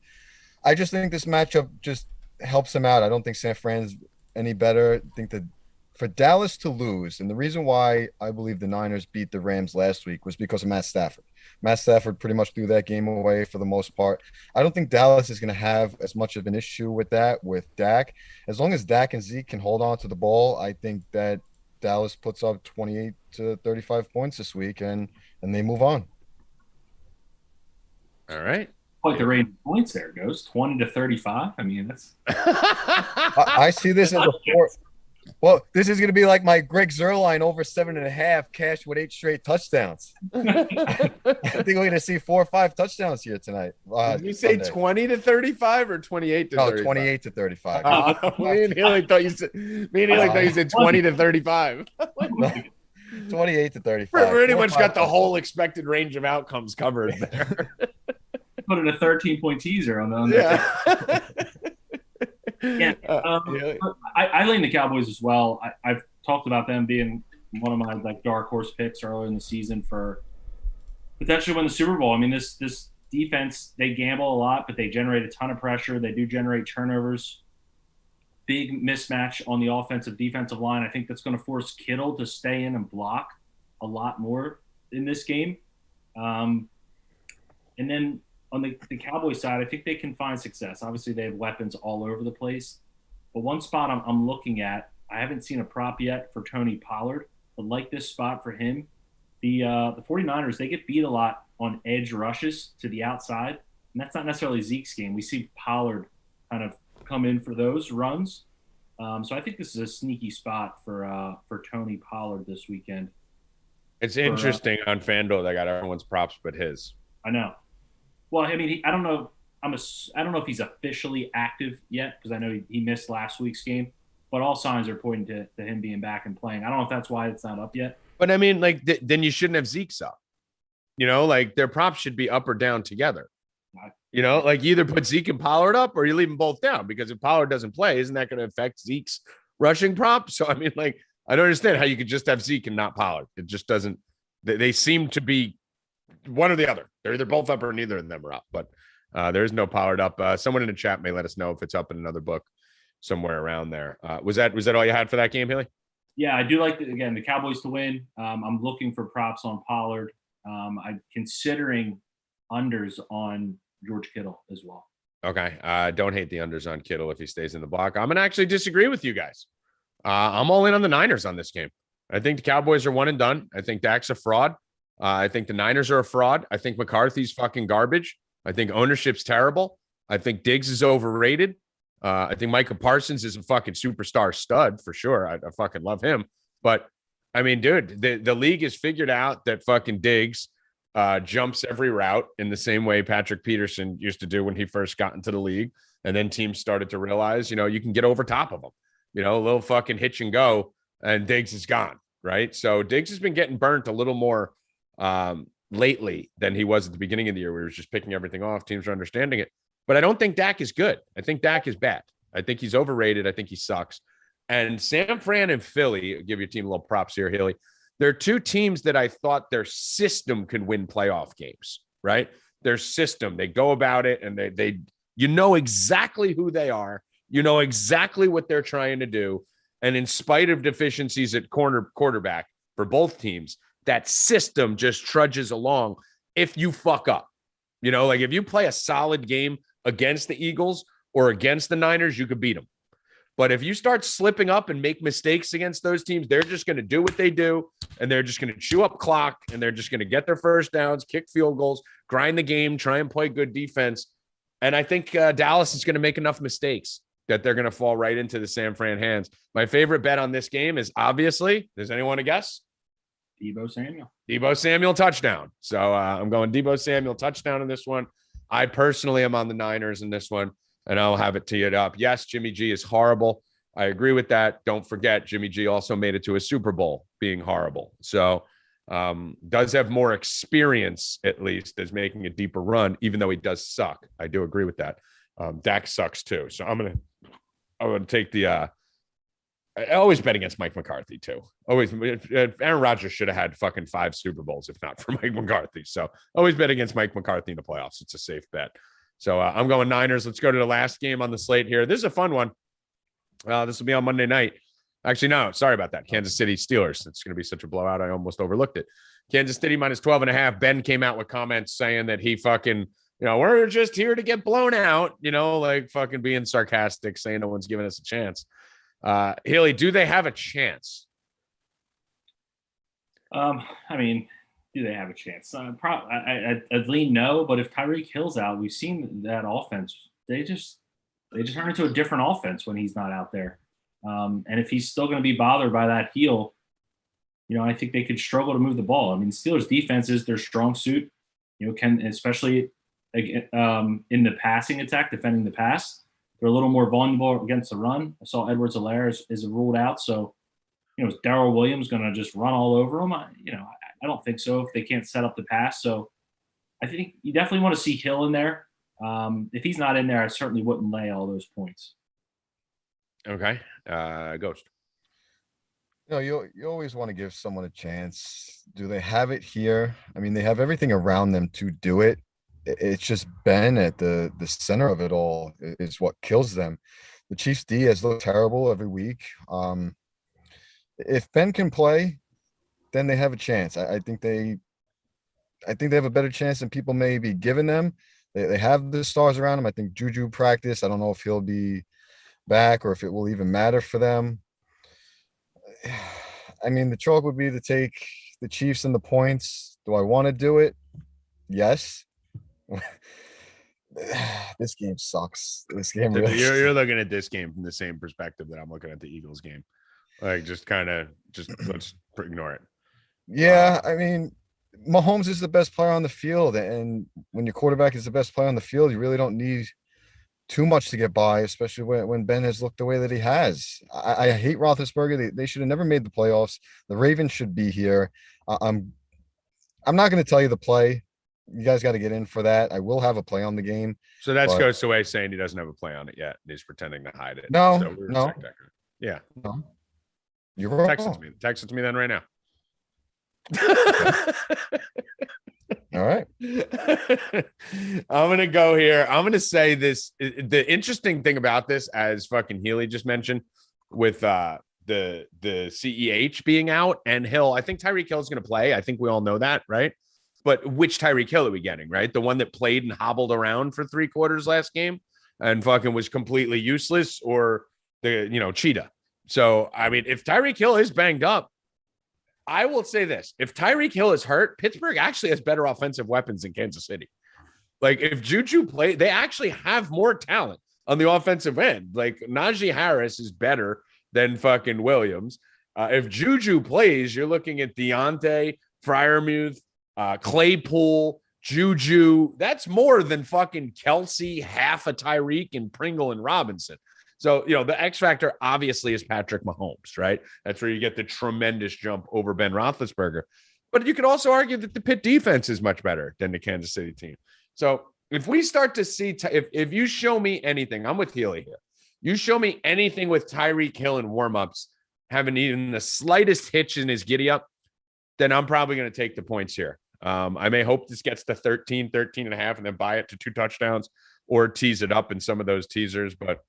I just think this matchup just helps them out. I don't think San Fran's any better. I think that for Dallas to lose, and the reason why I believe the Niners beat the Rams last week was because of Matt Stafford. Matt Stafford pretty much threw that game away for the most part. I don't think Dallas is going to have as much of an issue with that with Dak. As long as Dak and Zeke can hold on to the ball, I think that Dallas puts up 28 to 35 points this week, and they move on. All right. Quite the range of points there goes 20 to 35. I mean, that's. I see this as a four. Well, this is going to be like my Greg Zuerlein over 7.5 cash with 8 straight touchdowns. I think we're going to see 4 or 5 touchdowns here tonight. Did you say Sunday. 20 to 35 or 28 to 35? No, 28 to 35. Me and Haley thought you said 20 to 35. 28 to 35. We pretty much got the whole expected range of outcomes covered there. Put in a 13-point teaser on the yeah. Yeah, I lean the Cowboys as well. I've talked about them being one of my dark horse picks earlier in the season for potentially win the Super Bowl. I mean, this defense, they gamble a lot, but they generate a ton of pressure. They do generate turnovers. Big mismatch on the defensive line. I think that's going to force Kittle to stay in and block a lot more in this game. And then on the Cowboys side, I think they can find success. Obviously, they have weapons all over the place. But one spot I'm looking at, I haven't seen a prop yet for Tony Pollard, but like this spot for him. The 49ers, they get beat a lot on edge rushes to the outside, and that's not necessarily Zeke's game. We see Pollard kind of come in for those runs. So I think this is a sneaky spot for Tony Pollard this weekend. It's interesting on FanDuel. They got everyone's props but his. I know. Well, I mean, I don't know. I don't know if he's officially active yet because I know he missed last week's game. but all signs are pointing to him being back and playing. I don't know if that's why it's not up yet. But I mean, like, then you shouldn't have Zeke's up. You know, like their props should be up or down together. You know, like you either put Zeke and Pollard up or you leave them both down, because if Pollard doesn't play, isn't that going to affect Zeke's rushing prop? So, I mean, like, I don't understand how you could just have Zeke and not Pollard. It just doesn't. They seem to be one or the other. They're either both up or neither of them are up. But there is no Pollard up. Someone in the chat may let us know if it's up in another book somewhere around there. Was that all you had for that game, Haley? Yeah, I do like the Cowboys to win. I'm looking for props on Pollard. I'm considering unders on George Kittle as well. Okay. Don't hate the unders on Kittle if he stays in the block. I'm going to actually disagree with you guys. I'm all in on the Niners on this game. I think the Cowboys are one and done. I think Dak's a fraud. I think the Niners are a fraud. I think McCarthy's fucking garbage. I think ownership's terrible. I think Diggs is overrated. I think Micah Parsons is a fucking superstar stud for sure. I fucking love him. But I mean, dude, the league has figured out that fucking Diggs jumps every route in the same way Patrick Peterson used to do when he first got into the league. And then teams started to realize, you know, you can get over top of him, you know, a little fucking hitch and go, and Diggs is gone. Right. So Diggs has been getting burnt a little more lately than he was at the beginning of the year. We were just picking everything off. Teams are understanding it. But I don't think Dak is good. I think Dak is bad. I think he's overrated. I think he sucks. And San Fran and Philly, I'll give your team a little props here, Haley. They're two teams that I thought their system could win playoff games, right? Their system, they go about it, and they you know exactly who they are. You know exactly what they're trying to do. And in spite of deficiencies at quarterback for both teams, that system just trudges along if you fuck up. You know, like if you play a solid game against the Eagles or against the Niners, you could beat them. But if you start slipping up and make mistakes against those teams, they're just going to do what they do, and they're just going to chew up clock, and they're just going to get their first downs, kick field goals, grind the game, try and play good defense. And I think Dallas is going to make enough mistakes that they're going to fall right into the San Fran hands. My favorite bet on this game is obviously, does anyone want to guess? Deebo Samuel touchdown. So I'm going Deebo Samuel touchdown in this one. I personally am on the Niners in this one, and I'll have it teed up. Yes, Jimmy G is horrible. I agree with that. Don't forget, Jimmy G also made it to a Super Bowl being horrible. So does have more experience, at least, as making a deeper run, even though he does suck. I do agree with that. Dak sucks too. So I'm going to take the I always bet against Mike McCarthy too. Always. Aaron Rodgers should have had fucking 5 Super Bowls if not for Mike McCarthy. So always bet against Mike McCarthy in the playoffs. It's a safe bet. So I'm going Niners. Let's go to the last game on the slate here. This is a fun one. This will be on Monday night. Actually, no, sorry about that. Kansas City Steelers. It's going to be such a blowout. I almost overlooked it. Kansas City minus 12.5. Ben came out with comments saying that he fucking, you know, we're just here to get blown out, you know, like fucking being sarcastic, saying no one's giving us a chance. Haley, do they have a chance? I mean, do they have a chance? I'd lean no, but if Tyreek Hill's out, we've seen that offense. They just turn into a different offense when he's not out there. And if he's still going to be bothered by that heel, you know, I think they could struggle to move the ball. I mean, Steelers defense is their strong suit, you know, especially in the passing attack, defending the pass. They're a little more vulnerable against the run. I saw Edwards-Helaire is ruled out. So, you know, is Darrell Williams going to just run all over him? I don't think so if they can't set up the pass. So I think you definitely want to see Hill in there. If he's not in there, I certainly wouldn't lay all those points. Okay. Ghost. You know, you always want to give someone a chance. Do they have it here? I mean, they have everything around them to do it. It's just Ben at the center of it all is what kills them. The Chiefs D has looked terrible every week. If Ben can play, then they have a chance. I think they have a better chance than people may be giving them. They have the stars around them. I think Juju practice. I don't know if he'll be back or if it will even matter for them. I mean, the chalk would be to take the Chiefs and the points. Do I want to do it? Yes. This game sucks. This game really you're looking at this game from the same perspective that I'm looking at the Eagles game. Like let's ignore it. Yeah, I mean, Mahomes is the best player on the field, and when your quarterback is the best player on the field, you really don't need too much to get by, especially when Ben has looked the way that he has. I hate Roethlisberger. They should have never made the playoffs. The Ravens should be here. I'm not going to tell you the play. You guys got to get in for that. I will have a play on the game. So that But- goes away saying he doesn't have a play on it yet. He's pretending to hide it. No, So we're no. check that. Yeah. No. You're wrong. Text it to me. Text it to me then right now. All right. I'm gonna go here. I'm gonna say this. The interesting thing about this, as fucking Healy just mentioned, with the CEH being out and Hill, I think Tyreek Hill is gonna play. I think we all know that, right? But which Tyreek Hill are we getting, right? The one that played and hobbled around for 3 quarters last game and fucking was completely useless, or the Cheetah. So I mean, if Tyreek Hill is banged up, I will say this: if Tyreek Hill is hurt, Pittsburgh actually has better offensive weapons than Kansas City. Like if Juju play, they actually have more talent on the offensive end. Like Najee Harris is better than fucking Williams. If Juju plays, you're looking at Deontay, Freiermuth, Claypool, Juju. That's more than fucking Kelsey, half a Tyreek, and Pringle and Robinson. So, the X factor obviously is Patrick Mahomes, right? That's where you get the tremendous jump over Ben Roethlisberger. But you could also argue that the Pitt defense is much better than the Kansas City team. So if we start to see, if you show me anything, I'm with Healy here. You show me anything with Tyreek Hill in warmups having even the slightest hitch in his giddy up, then I'm probably going to take the points here. I may hope this gets to 13 and a half and then buy it to 2 touchdowns or tease it up in some of those teasers. But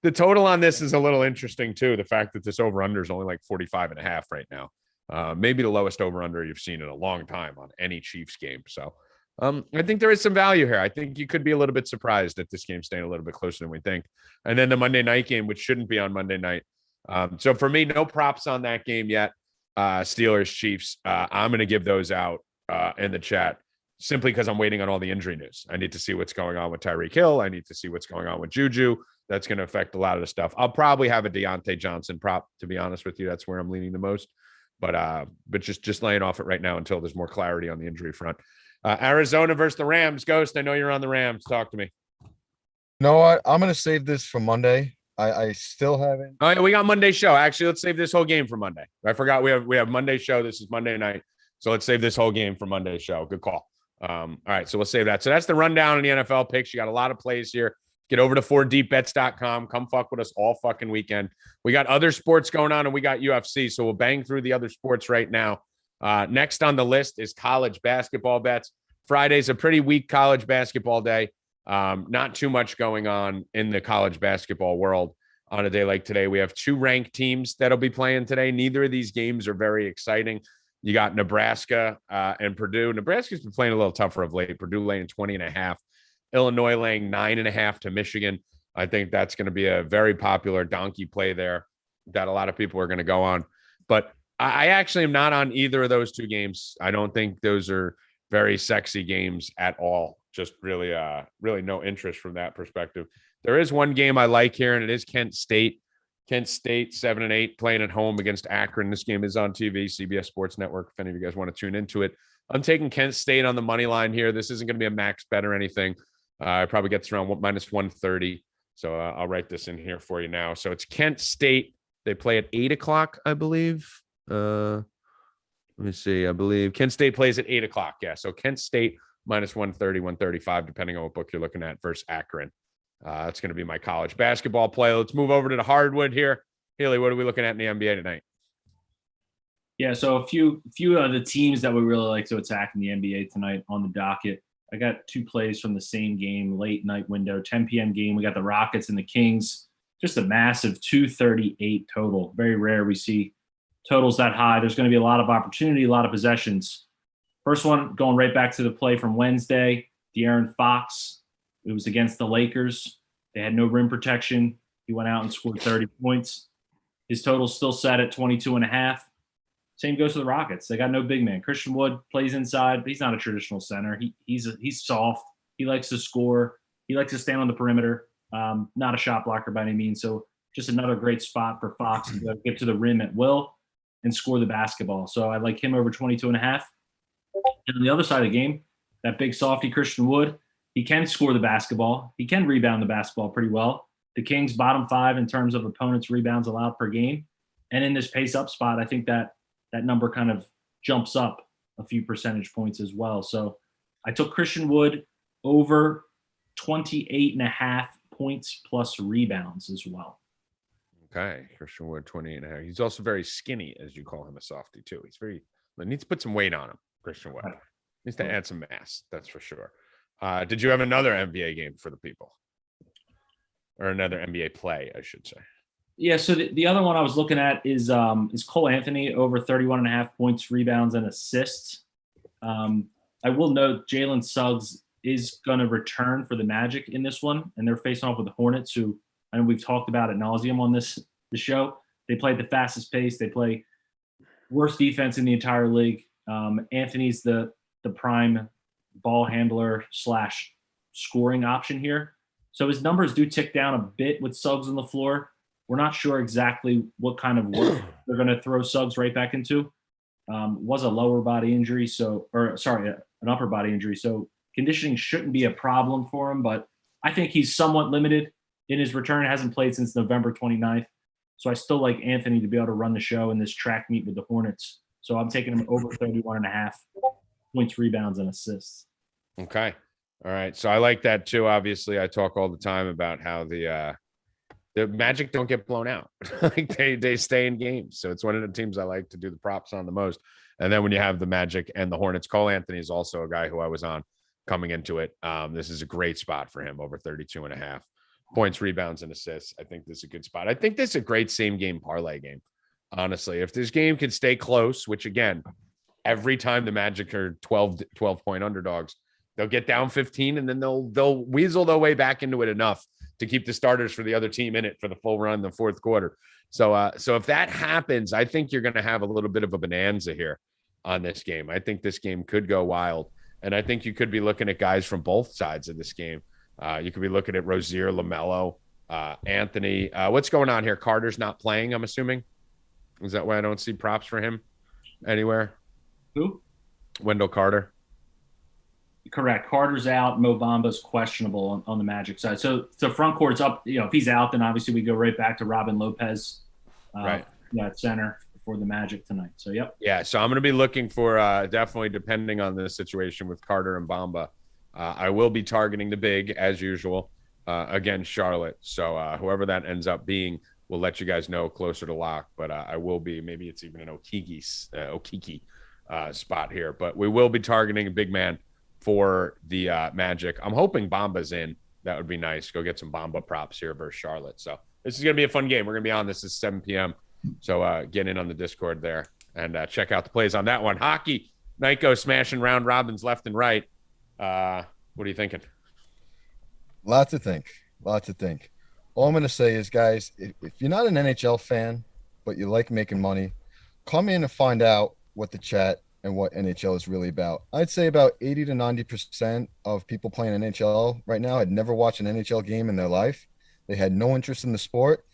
the total on this is a little interesting too. The fact that this over-under is only like 45 and a half right now. Maybe the lowest over-under you've seen in a long time on any Chiefs game. So I think there is some value here. I think you could be a little bit surprised at this game staying a little bit closer than we think. And then the Monday night game, which shouldn't be on Monday night. So for me, no props on that game yet. Steelers, Chiefs. I'm going to give those out in the chat simply because I'm waiting on all the injury news. I need to see what's going on with Tyreek Hill. I need to see what's going on with Juju. That's going to affect a lot of the stuff. I'll probably have a Deontay Johnson prop, to be honest with you. That's where I'm leaning the most. But just laying off it right now until there's more clarity on the injury front. Arizona versus the Rams. Ghost, I know you're on the Rams. Talk to me. No, I'm going to save this for Monday. I still haven't. Oh, yeah, we got Monday show. Actually, let's save this whole game for Monday. I forgot we have Monday show. This is Monday night. So let's save this whole game for Monday show. Good call. All right, so we'll save that. So that's the rundown on the NFL picks. You got a lot of plays here. Get over to 4deepbets.com. Come fuck with us all fucking weekend. We got other sports going on, and we got UFC. So we'll bang through the other sports right now. Next on the list is college basketball bets. Friday's a pretty weak college basketball day. Not too much going on in the college basketball world on a day like today. We have 2 ranked teams that'll be playing today. Neither of these games are very exciting. You got Nebraska and Purdue. Nebraska's been playing a little tougher of late. Purdue laying 20.5. Illinois laying 9.5 to Michigan. I think that's going to be a very popular donkey play there that a lot of people are going to go on. But I actually am not on either of those 2 games. I don't think those are very sexy games at all. Just really no interest from that perspective. There is one game I like here, and it is Kent State. Kent State 7-8 playing at home against Akron. This game is on TV, CBS Sports Network. If any of you guys want to tune into it, I'm taking Kent State on the money line here. This isn't going to be a max bet or anything. It probably gets around minus 130. So I'll write this in here for you now. So it's Kent State. They play at 8:00, I believe. Let me see. I believe Kent State plays at 8:00. Yeah. So Kent State minus 130, 135, depending on what book you're looking at versus Akron. That's going to be my college basketball play. Let's move over to the hardwood here. Haley, what are we looking at in the NBA tonight? Yeah, so a few of the teams that we really like to attack in the NBA tonight on the docket. I got 2 plays from the same game, late night window, 10 p.m. game. We got the Rockets and the Kings. Just a massive 238 total. Very rare we see totals that high. There's going to be a lot of opportunity, a lot of possessions. First one, going right back to the play from Wednesday, De'Aaron Fox. It was against the Lakers. They had no rim protection. He went out and scored 30 points. His total's still set at 22.5. Same goes to the Rockets. They got no big man. Christian Wood plays inside, but he's not a traditional center. He's soft. He likes to score. He likes to stand on the perimeter. Not a shot blocker by any means. So just another great spot for Fox to get to the rim at will and score the basketball. So I like him over 22.5. And on the other side of the game, that big softy Christian Wood, He can score the basketball. He can rebound the basketball pretty well. The Kings bottom 5 in terms of opponents' rebounds allowed per game. And in this pace-up spot, I think that number kind of jumps up a few percentage points as well. So I took Christian Wood over 28.5 points plus rebounds as well. Okay, Christian Wood, 28.5. He's also very skinny, as you call him, a softie too. Needs to put some weight on him. Christian Wood needs to add some mass. That's for sure. Did you have another NBA game for the people, or another NBA play, I should say? Yeah. So the other one I was looking at is Cole Anthony over 31.5 points, rebounds, and assists. I will note Jalen Suggs is going to return for the Magic in this one, and they're facing off with the Hornets, who I know we've talked about ad nauseum on the show. They play at the fastest pace. They play worst defense in the entire league. Anthony's the prime ball handler / scoring option here. So his numbers do tick down a bit with Suggs on the floor. We're not sure exactly what kind of work they're going to throw Suggs right back into. Was a lower body injury, an upper body injury. So conditioning shouldn't be a problem for him, but I think he's somewhat limited in his return. Hasn't played since November 29th. So I still like Anthony to be able to run the show in this track meet with the Hornets. So I'm taking him over 31.5 points, rebounds, and assists. Okay. All right. So I like that too. Obviously, I talk all the time about how the Magic don't get blown out. Like they stay in games. So it's one of the teams I like to do the props on the most. And then when you have the Magic and the Hornets, Cole Anthony is also a guy who I was on coming into it. This is a great spot for him, over 32.5 points, rebounds, and assists. I think this is a good spot. I think this is a great same game parlay game. Honestly, if this game can stay close, which again, every time the Magic are 12 point underdogs, they'll get down 15 and then they'll weasel their way back into it enough to keep the starters for the other team in it for the full run in the fourth quarter. So if that happens, I think you're going to have a little bit of a bonanza here on this game. I think this game could go wild. And I think you could be looking at guys from both sides of this game. You could be looking at Rozier, LaMelo, Anthony. What's going on here? Carter's not playing, I'm assuming. Is that why I don't see props for him anywhere? Who? Wendell Carter. Correct. Carter's out. Mo Bamba's questionable on the Magic side. So front court's up. If he's out, then obviously we go right back to Robin Lopez, right? At center for the Magic tonight. So yep. Yeah. So I'm going to be looking for definitely, depending on the situation with Carter and Bamba. I will be targeting the big as usual against Charlotte. So whoever that ends up being, we'll let you guys know closer to lock. But I will be. Maybe it's even an Okiki spot here. But we will be targeting a big man for the Magic. I'm hoping Bamba's in. That would be nice. Go get some Bamba props here versus Charlotte. So this is going to be a fun game. We're going to be on this at 7 p.m. So get in on the Discord there and check out the plays on that one. Hockey, Nyko smashing round robins left and right. What are you thinking? Lots to think. All I'm going to say is, guys, if you're not an NHL fan, but you like making money, come in and find out what the chat and what NHL is really about. I'd say about 80 to 90% of people playing NHL right now had never watched an NHL game in their life. They had no interest in the sport.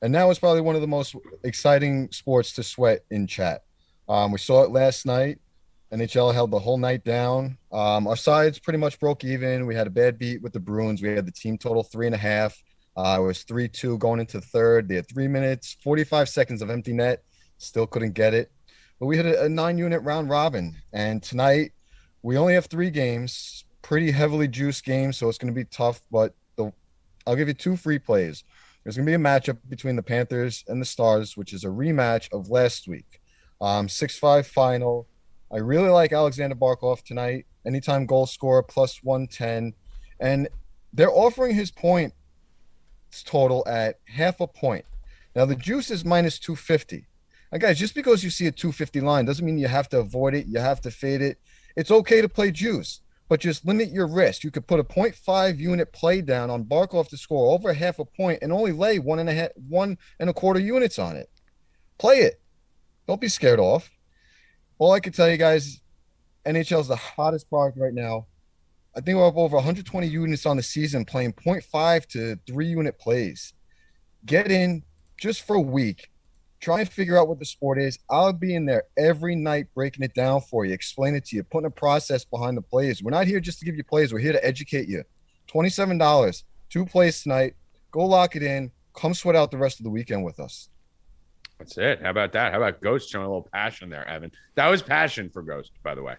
And now it's probably one of the most exciting sports to sweat in chat. We saw it last night. NHL held the whole night down. Our sides pretty much broke even. We had a bad beat with the Bruins. We had the team total 3.5. It was 3-2 going into the third. They had 3 minutes, 45 seconds of empty net. Still couldn't get it. But we had a 9-unit round robin. And tonight, we only have 3 games, pretty heavily juiced games, so it's going to be tough. But I'll give you 2 free plays. There's going to be a matchup between the Panthers and the Stars, which is a rematch of last week. 6-5 final. I really like Alexander Barkov tonight. Anytime goal scorer, plus 110. And they're offering his points total at half a point. Now, the juice is minus 250. Now, guys, just because you see a 250 line doesn't mean you have to avoid it. You have to fade it. It's okay to play juice, but just limit your risk. You could put a 0.5 unit play down on Barkov to score over half a point and only lay 1.25 units on it. Play it. Don't be scared off. All I can tell you guys, NHL is the hottest product right now. I think we're up over 120 units on the season playing 0.5 to 3 unit plays. Get in just for a week. Try and figure out what the sport is. I'll be in there every night breaking it down for you, explain it to you, putting a process behind the plays. We're not here just to give you plays. We're here to educate you. $27, 2 plays tonight. Go lock it in. Come sweat out the rest of the weekend with us. That's it. How about that? How about Ghost showing a little passion there, Evan? That was passion for Ghost, by the way.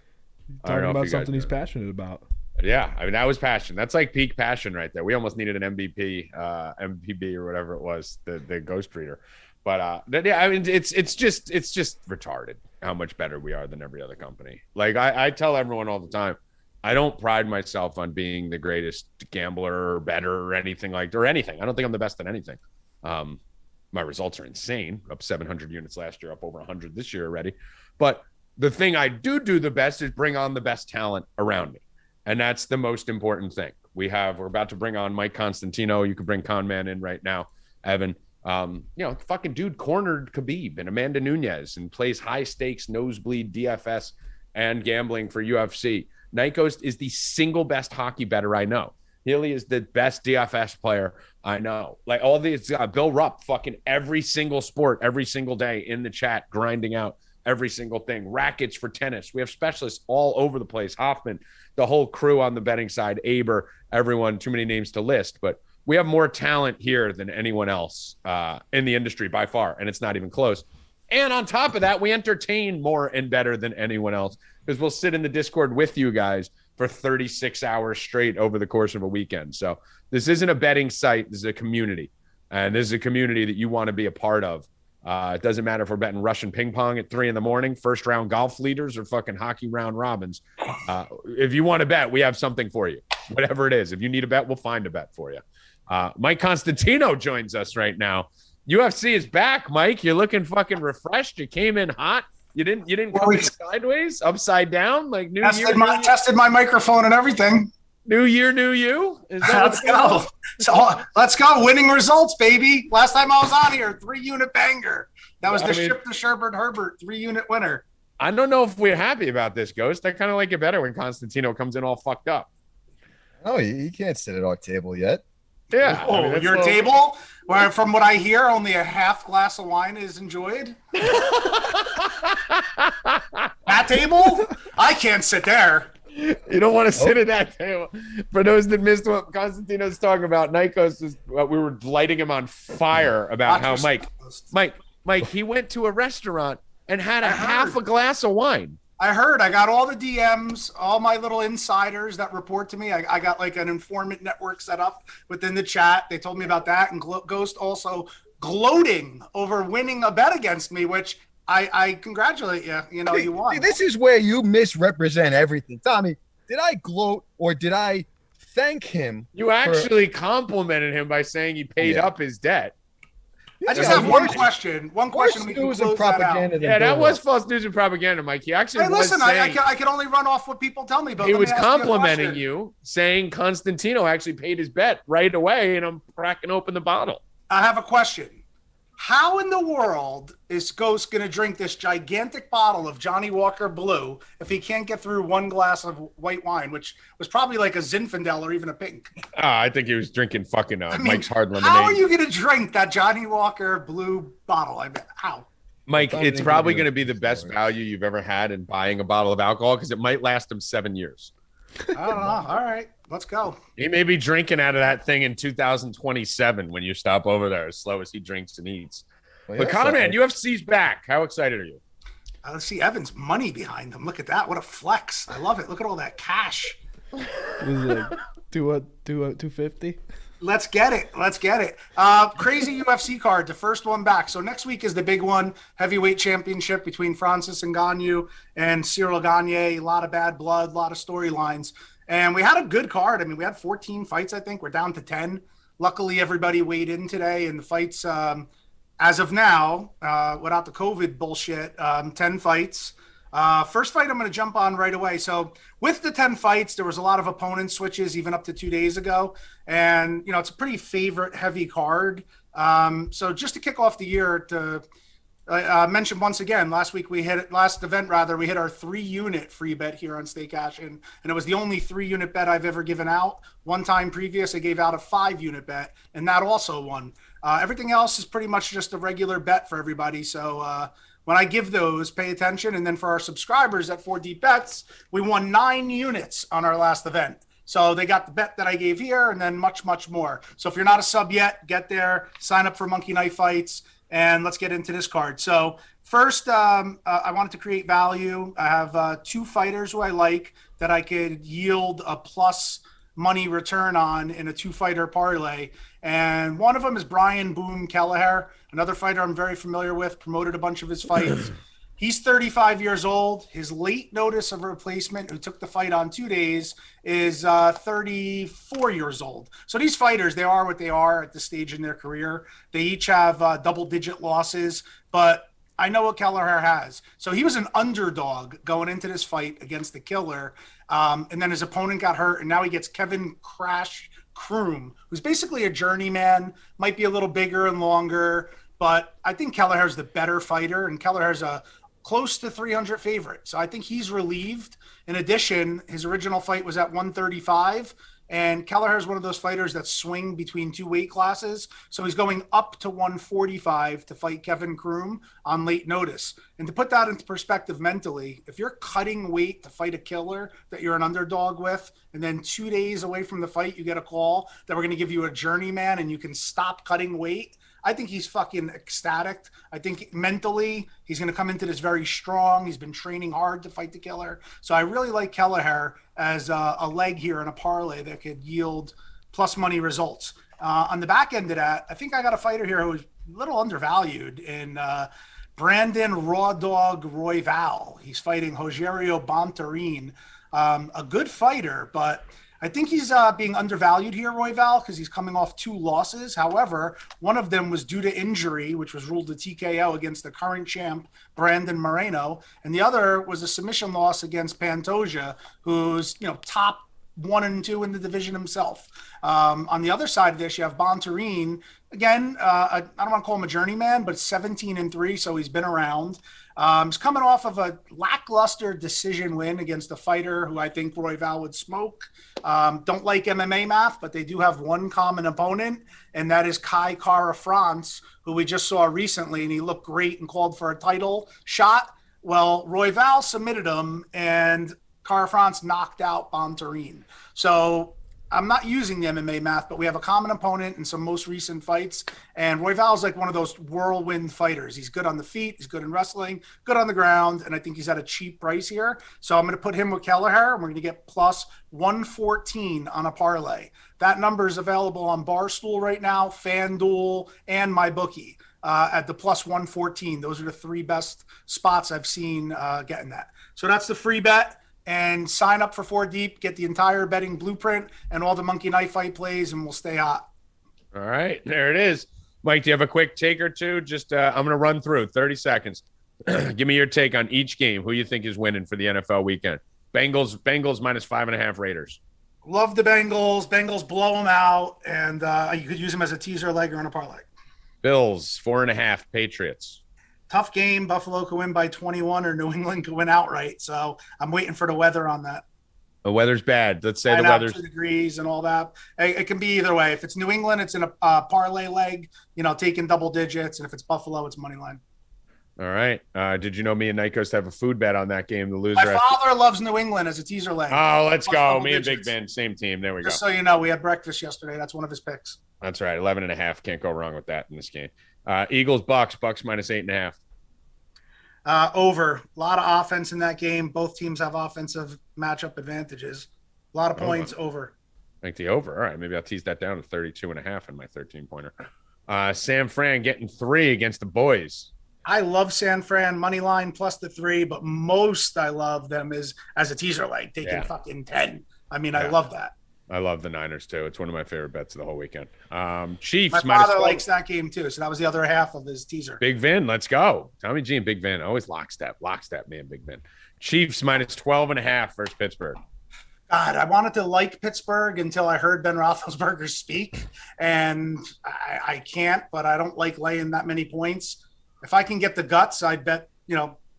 Talking about something he's passionate about. Yeah, I mean, that was passion. That's like peak passion right there. We almost needed an MVP, MPB or whatever it was, the Ghost reader. But yeah, I mean, it's just retarded how much better we are than every other company. Like I tell everyone all the time, I don't pride myself on being the greatest gambler or better or anything like or anything. I don't think I'm the best at anything. My results are insane. Up 700 units last year, up over 100 this year already. But the thing I do the best is bring on the best talent around me. And that's the most important thing. We're about to bring on Mike Constantino. You could bring Conman in right now, Evan. Fucking dude cornered Khabib and Amanda Nunes and plays high stakes nosebleed DFS and gambling for UFC. Night Ghost is the single best hockey bettor I know. Healy is the best DFS player I know. Like all these, Bill Rupp, fucking every single sport, every single day in the chat, grinding out every single thing. Rackets for tennis. We have specialists all over the place. Hoffman, the whole crew on the betting side, Aber, everyone, too many names to list. But we have more talent here than anyone else in the industry by far, and it's not even close. And on top of that, we entertain more and better than anyone else because we'll sit in the Discord with you guys for 36 hours straight over the course of a weekend. So this isn't a betting site. This is a community. And this is a community that you want to be a part of. It doesn't matter if we're betting Russian ping pong at 3 a.m, first round golf leaders, or fucking hockey round robins. If you want to bet, we have something for you. Whatever it is. If you need a bet, we'll find a bet for you. Mike Constantino joins us right now. UFC is back, Mike. You're looking fucking refreshed. You came in hot. You didn't come in sideways, upside down, like new year. Tested my microphone and everything. New year, new you. Let's go. So let's go. Winning results, baby. Last time I was on here, 3-unit banger. That was Ship to Sherbert Herbert 3-unit winner. I don't know if we're happy about this, Ghost. I kind of like it better when Constantino comes in all fucked up. Oh, you can't sit at our table yet. Yeah. Oh, your table? Where, from what I hear, only a half glass of wine is enjoyed. That table? I can't sit there. You don't want to sit at that table. For those that missed what Constantino's talking about, Nikos is we were lighting him on fire about how Mike, he went to a restaurant and had half a glass of wine. I heard. I got all the DMs, all my little insiders that report to me. I got like an informant network set up within the chat. They told me about that. And Ghost also gloating over winning a bet against me, which I congratulate you. You know, you won. This is where you misrepresent everything. Tommy, did I gloat or did I thank him? You actually complimented him by saying he paid up his debt. I just have one question. One question. We can close that out. Yeah, that was false news and propaganda, Mike. He actually I can only run off what people tell me. But he was complimenting you, saying Constantino actually paid his bet right away, and I'm cracking open the bottle. I have a question. How in the world is Ghost going to drink this gigantic bottle of Johnny Walker Blue if he can't get through one glass of white wine, which was probably like a Zinfandel or even a pink? I think he was drinking fucking Mike's Hard Lemonade. How are you going to drink that Johnny Walker Blue bottle? I mean, how? Mike, it's probably going to be the best value you've ever had in buying a bottle of alcohol because it might last him 7 years. I don't know. All right, let's go. He may be drinking out of that thing in 2027 when you stop over there, as slow as he drinks and eats. Well, but Conman, UFC's back. How excited are you? Let's see Evan's money behind him. Look at that. What a flex. I love it. Look at all that cash. Was it like 250? Let's get it. Crazy UFC card, the first one back. So next week is the big one, heavyweight championship between Francis Ngannou and Cyril Gane. A lot of bad blood, a lot of storylines. And we had a good card. I mean, we had 14 fights, I think. We're down to 10. Luckily, everybody weighed in today, and the fights, as of now, without the COVID bullshit, 10 fights. First fight I'm going to jump on right away. So with the 10 fights, there was a lot of opponent switches even up to 2 days ago. And, you know, it's a pretty favorite heavy card. So just to kick off the year, to I mentioned once again last event we hit our 3-unit free bet here on Stay Cashin, and it was the only 3-unit bet I've ever given out. One time previous, I gave out a 5-unit bet, and that also won. Everything else is pretty much just a regular bet for everybody. So when I give those, pay attention. And then for our subscribers at 4 Deep Bets, we won 9 units on our last event. So they got the bet that I gave here, and then much, much more. So if you're not a sub yet, get there, sign up for Monkey Knife Fights. And let's get into this card. So first, I wanted to create value. I have 2 fighters who I like that I could yield a plus money return on in a 2-fighter parlay. And one of them is Brian Boom Kelleher, another fighter I'm very familiar with, promoted a bunch of his fights. He's 35 years old. His late notice of replacement, who took the fight on 2 days, is 34 years old. So these fighters, they are what they are at this stage in their career. They each have double-digit losses, but I know what Kelleher has. So he was an underdog going into this fight against the Killer, and then his opponent got hurt, and now he gets Kevin Crash Kroom, who's basically a journeyman, might be a little bigger and longer, but I think Kelleher's the better fighter, and Kelleher's a close to 300 favorite. So I think he's relieved. In addition, his original fight was at 135, and Kelleher is one of those fighters that swing between 2 weight classes. So he's going up to 145 to fight Kevin Kroom on late notice. And to put that into perspective mentally, if you're cutting weight to fight a killer that you're an underdog with, and then 2 days away from the fight, you get a call that we're going to give you a journeyman and you can stop cutting weight, I think he's fucking ecstatic. I think mentally he's going to come into this very strong. He's been training hard to fight the Killer. So I really like Kelleher as a leg here in a parlay that could yield plus money results. On the back end of that, I think I got a fighter here who's a little undervalued in Brandon Raw Dog Royval. He's fighting Rogerio Bontorin, a good fighter, but I think he's being undervalued here, Royval, because he's coming off 2 losses. However, one of them was due to injury, which was ruled a TKO against the current champ, Brandon Moreno. And the other was a submission loss against Pantoja, who's, top 1 and 2 in the division himself. On the other side of this, you have Bontorin. Again, I don't want to call him a journeyman, but 17-3, so he's been around. He's coming off of a lackluster decision win against a fighter who I think Royval would smoke. Don't like MMA math, but they do have one common opponent, and that is Kai Kara France, who we just saw recently, and he looked great and called for a title shot. Well, Royval submitted him, and Kara France knocked out Bontorin. So I'm not using the MMA math, but we have a common opponent in some most recent fights. And Royval is like one of those whirlwind fighters. He's good on the feet. He's good in wrestling, good on the ground. And I think he's at a cheap price here. So I'm going to put him with Kelleher, and we're going to get plus 114 on a parlay. That number is available on Barstool right now, FanDuel, and MyBookie at the plus 114. Those are the 3 best spots I've seen getting that. So that's the free bet. And sign up for 4 Deep, get the entire betting blueprint and all the Monkey Knife Fight plays, and we'll stay hot. All right, there it is. Mike, do you have a quick take or two? Just I'm going to run through 30 seconds. Give me your take on each game. Who you think is winning for the NFL weekend? Bengals minus 5.5 Raiders. Love the Bengals. Bengals blow them out, and you could use them as a teaser leg or in a parlay. Bills 4.5 Patriots. Tough game. Buffalo could win by 21 or New England could win outright. So I'm waiting for the weather on that. The weather's bad. Let's say the weather's 2 degrees and all that. It can be either way. If it's New England, it's in a parlay leg, taking double digits. And if it's Buffalo, it's money line. All right. Did you know me and Nikos have a food bet on that game? The loser. My father loves New England as a teaser leg. Oh, let's go. Me and Big Ben, same team. There we go. Just so you know, we had breakfast yesterday. That's one of his picks. That's right. 11.5. Can't go wrong with that in this game. Eagles, Bucks minus 8.5. Over. A lot of offense in that game. Both teams have offensive matchup advantages. A lot of points over. I think the over. All right. Maybe I'll tease that down to 32.5 in my 13-pointer. San Fran getting 3 against the boys. I love San Fran money line plus the 3, but most I love them is as a teaser leg, taking fucking 10. I mean, I love that. I love the Niners too. It's one of my favorite bets of the whole weekend. Chiefs. My father likes that game too, so that was the other half of his teaser. Big Vin, let's go. Tommy G and Big Vin, always lockstep, man. Big Vin. Chiefs minus 12.5 versus Pittsburgh. God, I wanted to like Pittsburgh until I heard Ben Roethlisberger speak, and I can't. But I don't like laying that many points. If I can get the guts, I'd bet,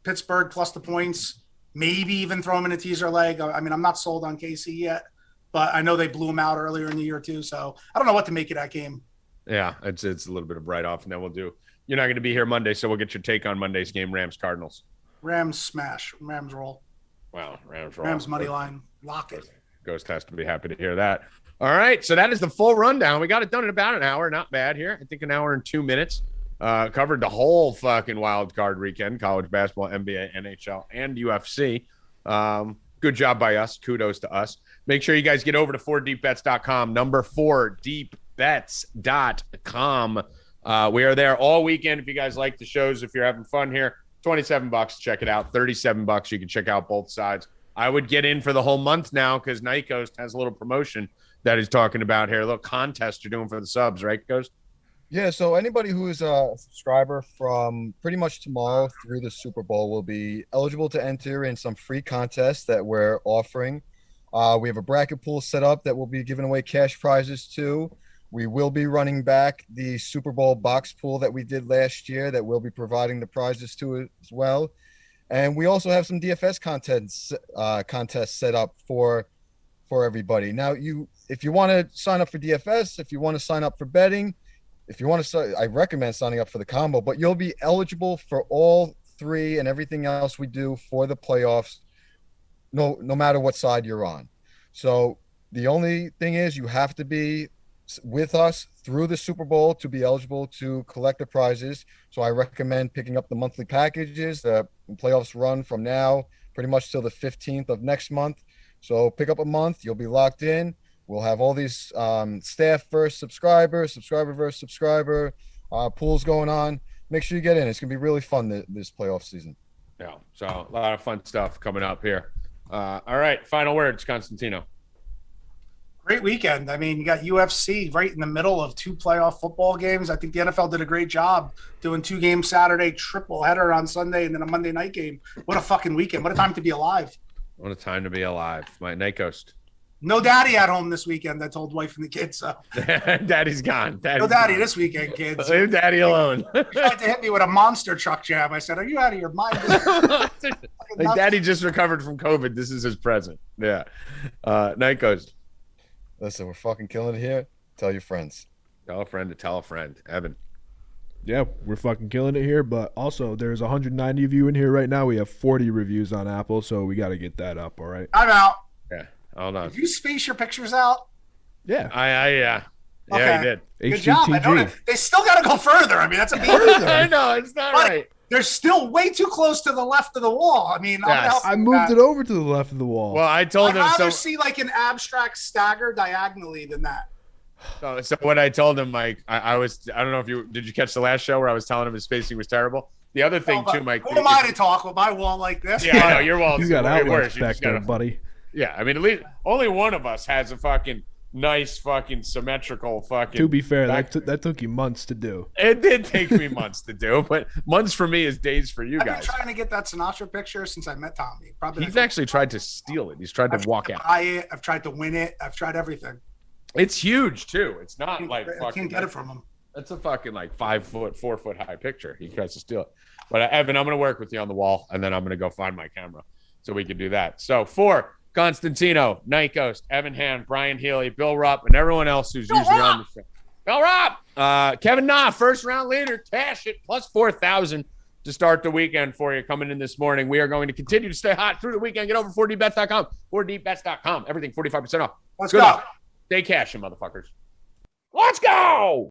Pittsburgh plus the points, maybe even throw them in a teaser leg. I mean, I'm not sold on KC yet, but I know they blew them out earlier in the year too. So I don't know what to make of that game. Yeah, it's a little bit of write-off, and then we'll do. You're not going to be here Monday, so we'll get your take on Monday's game, Rams-Cardinals. Rams smash. Rams roll. Wow, Rams roll. Rams money line. Lock it. Ghost has to be happy to hear that. All right, so that is the full rundown. We got it done in about an hour. Not bad here. I think an hour and 2 minutes. Covered the whole fucking wild card weekend, college basketball, NBA, NHL, and UFC. Good job by us. Kudos to us. Make sure you guys get over to 4deepbets.com, number 4deepbets.com. We are there all weekend. If you guys like the shows, if you're having fun here, $27, check it out. $37, you can check out both sides. I would get in for the whole month now because Night Ghost has a little promotion that he's talking about here, a little contest you're doing for the subs, right, Ghost? Yeah, so anybody who is a subscriber from pretty much tomorrow through the Super Bowl will be eligible to enter in some free contests that we're offering. We have a bracket pool set up that we'll be giving away cash prizes to. We will be running back the Super Bowl box pool that we did last year that we'll be providing the prizes to as well. And we also have some DFS contests set up for everybody. Now, if you want to sign up for DFS, if you want to sign up for betting, if you want to, I recommend signing up for the combo, but you'll be eligible for all three and everything else we do for the playoffs, no matter what side you're on. So the only thing is you have to be with us through the Super Bowl to be eligible to collect the prizes. So I recommend picking up the monthly packages. The playoffs run from now pretty much till the 15th of next month. So pick up a month, you'll be locked in. We'll have all these staff versus subscriber versus subscriber pools going on. Make sure you get in. It's going to be really fun this playoff season. Yeah, so a lot of fun stuff coming up here. All right, final words, Constantino. Great weekend. I mean, you got UFC right in the middle of two playoff football games. I think the NFL did a great job doing 2 games Saturday, triple header on Sunday, and then a Monday night game. What a fucking weekend. What a time to be alive. What a time to be alive. My Night Ghost. No daddy at home this weekend, I told wife and the kids. So Daddy's gone. No daddy this weekend, kids. Leave daddy alone. He tried to hit me with a monster truck jab. I said, are you out of your mind? Like daddy just recovered from COVID. This is his present. Yeah. Night Ghost. Listen, we're fucking killing it here. Tell your friends. Tell a friend to tell a friend. Evan. Yeah, we're fucking killing it here, but also there's 190 of you in here right now. We have 40 reviews on Apple, so we got to get that up, all right? I'm out. Yeah. Hold on. Did you space your pictures out? Yeah. Yeah, Okay. he did. Good job. I know they still got to go further. I mean, that's a big I know, it's not right. They're still way too close to the left of the wall. I mean, Yes. I moved it over to the left of the wall. Well, I told I'd him rather so. see like an abstract stagger diagonally than that. So what I told him, Mike, I don't know if did you catch the last show where I was telling him his spacing was terrible? The other thing too, Mike. Who am I to talk with my wall like this? Yeah, I know your wall. You got way outlets worse. You back just there, gotta- buddy. Yeah, I mean, at least only one of us has a fucking nice, fucking symmetrical fucking. To be fair, that took you months to do. It did take me months to do, but months for me is days for you I've been guys. trying to get that Sinatra picture since I met Tommy. Probably He's actually tried to steal it. He's tried to walk out. buy it. I've tried to win it. I've tried everything. It's huge too. It's not like I fucking. can't get it from him. That's a fucking like 5 foot, 4 foot high picture. He tries to steal it. But Evan, I'm going to work with you on the wall, and then I'm going to go find my camera so we can do that. So for Constantino, Night Ghost, Evan Hand, Brian Healy, Bill Rupp, and everyone else who's usually on the show. Bill Rupp, Kevin Na, first round leader, cash it, plus 4,000 to start the weekend for you coming in this morning. We are going to continue to stay hot through the weekend. Get over 4dbets.com, 4dbets.com, everything 45% off. Let's Good go. luck. Stay cashin', motherfuckers. Let's go.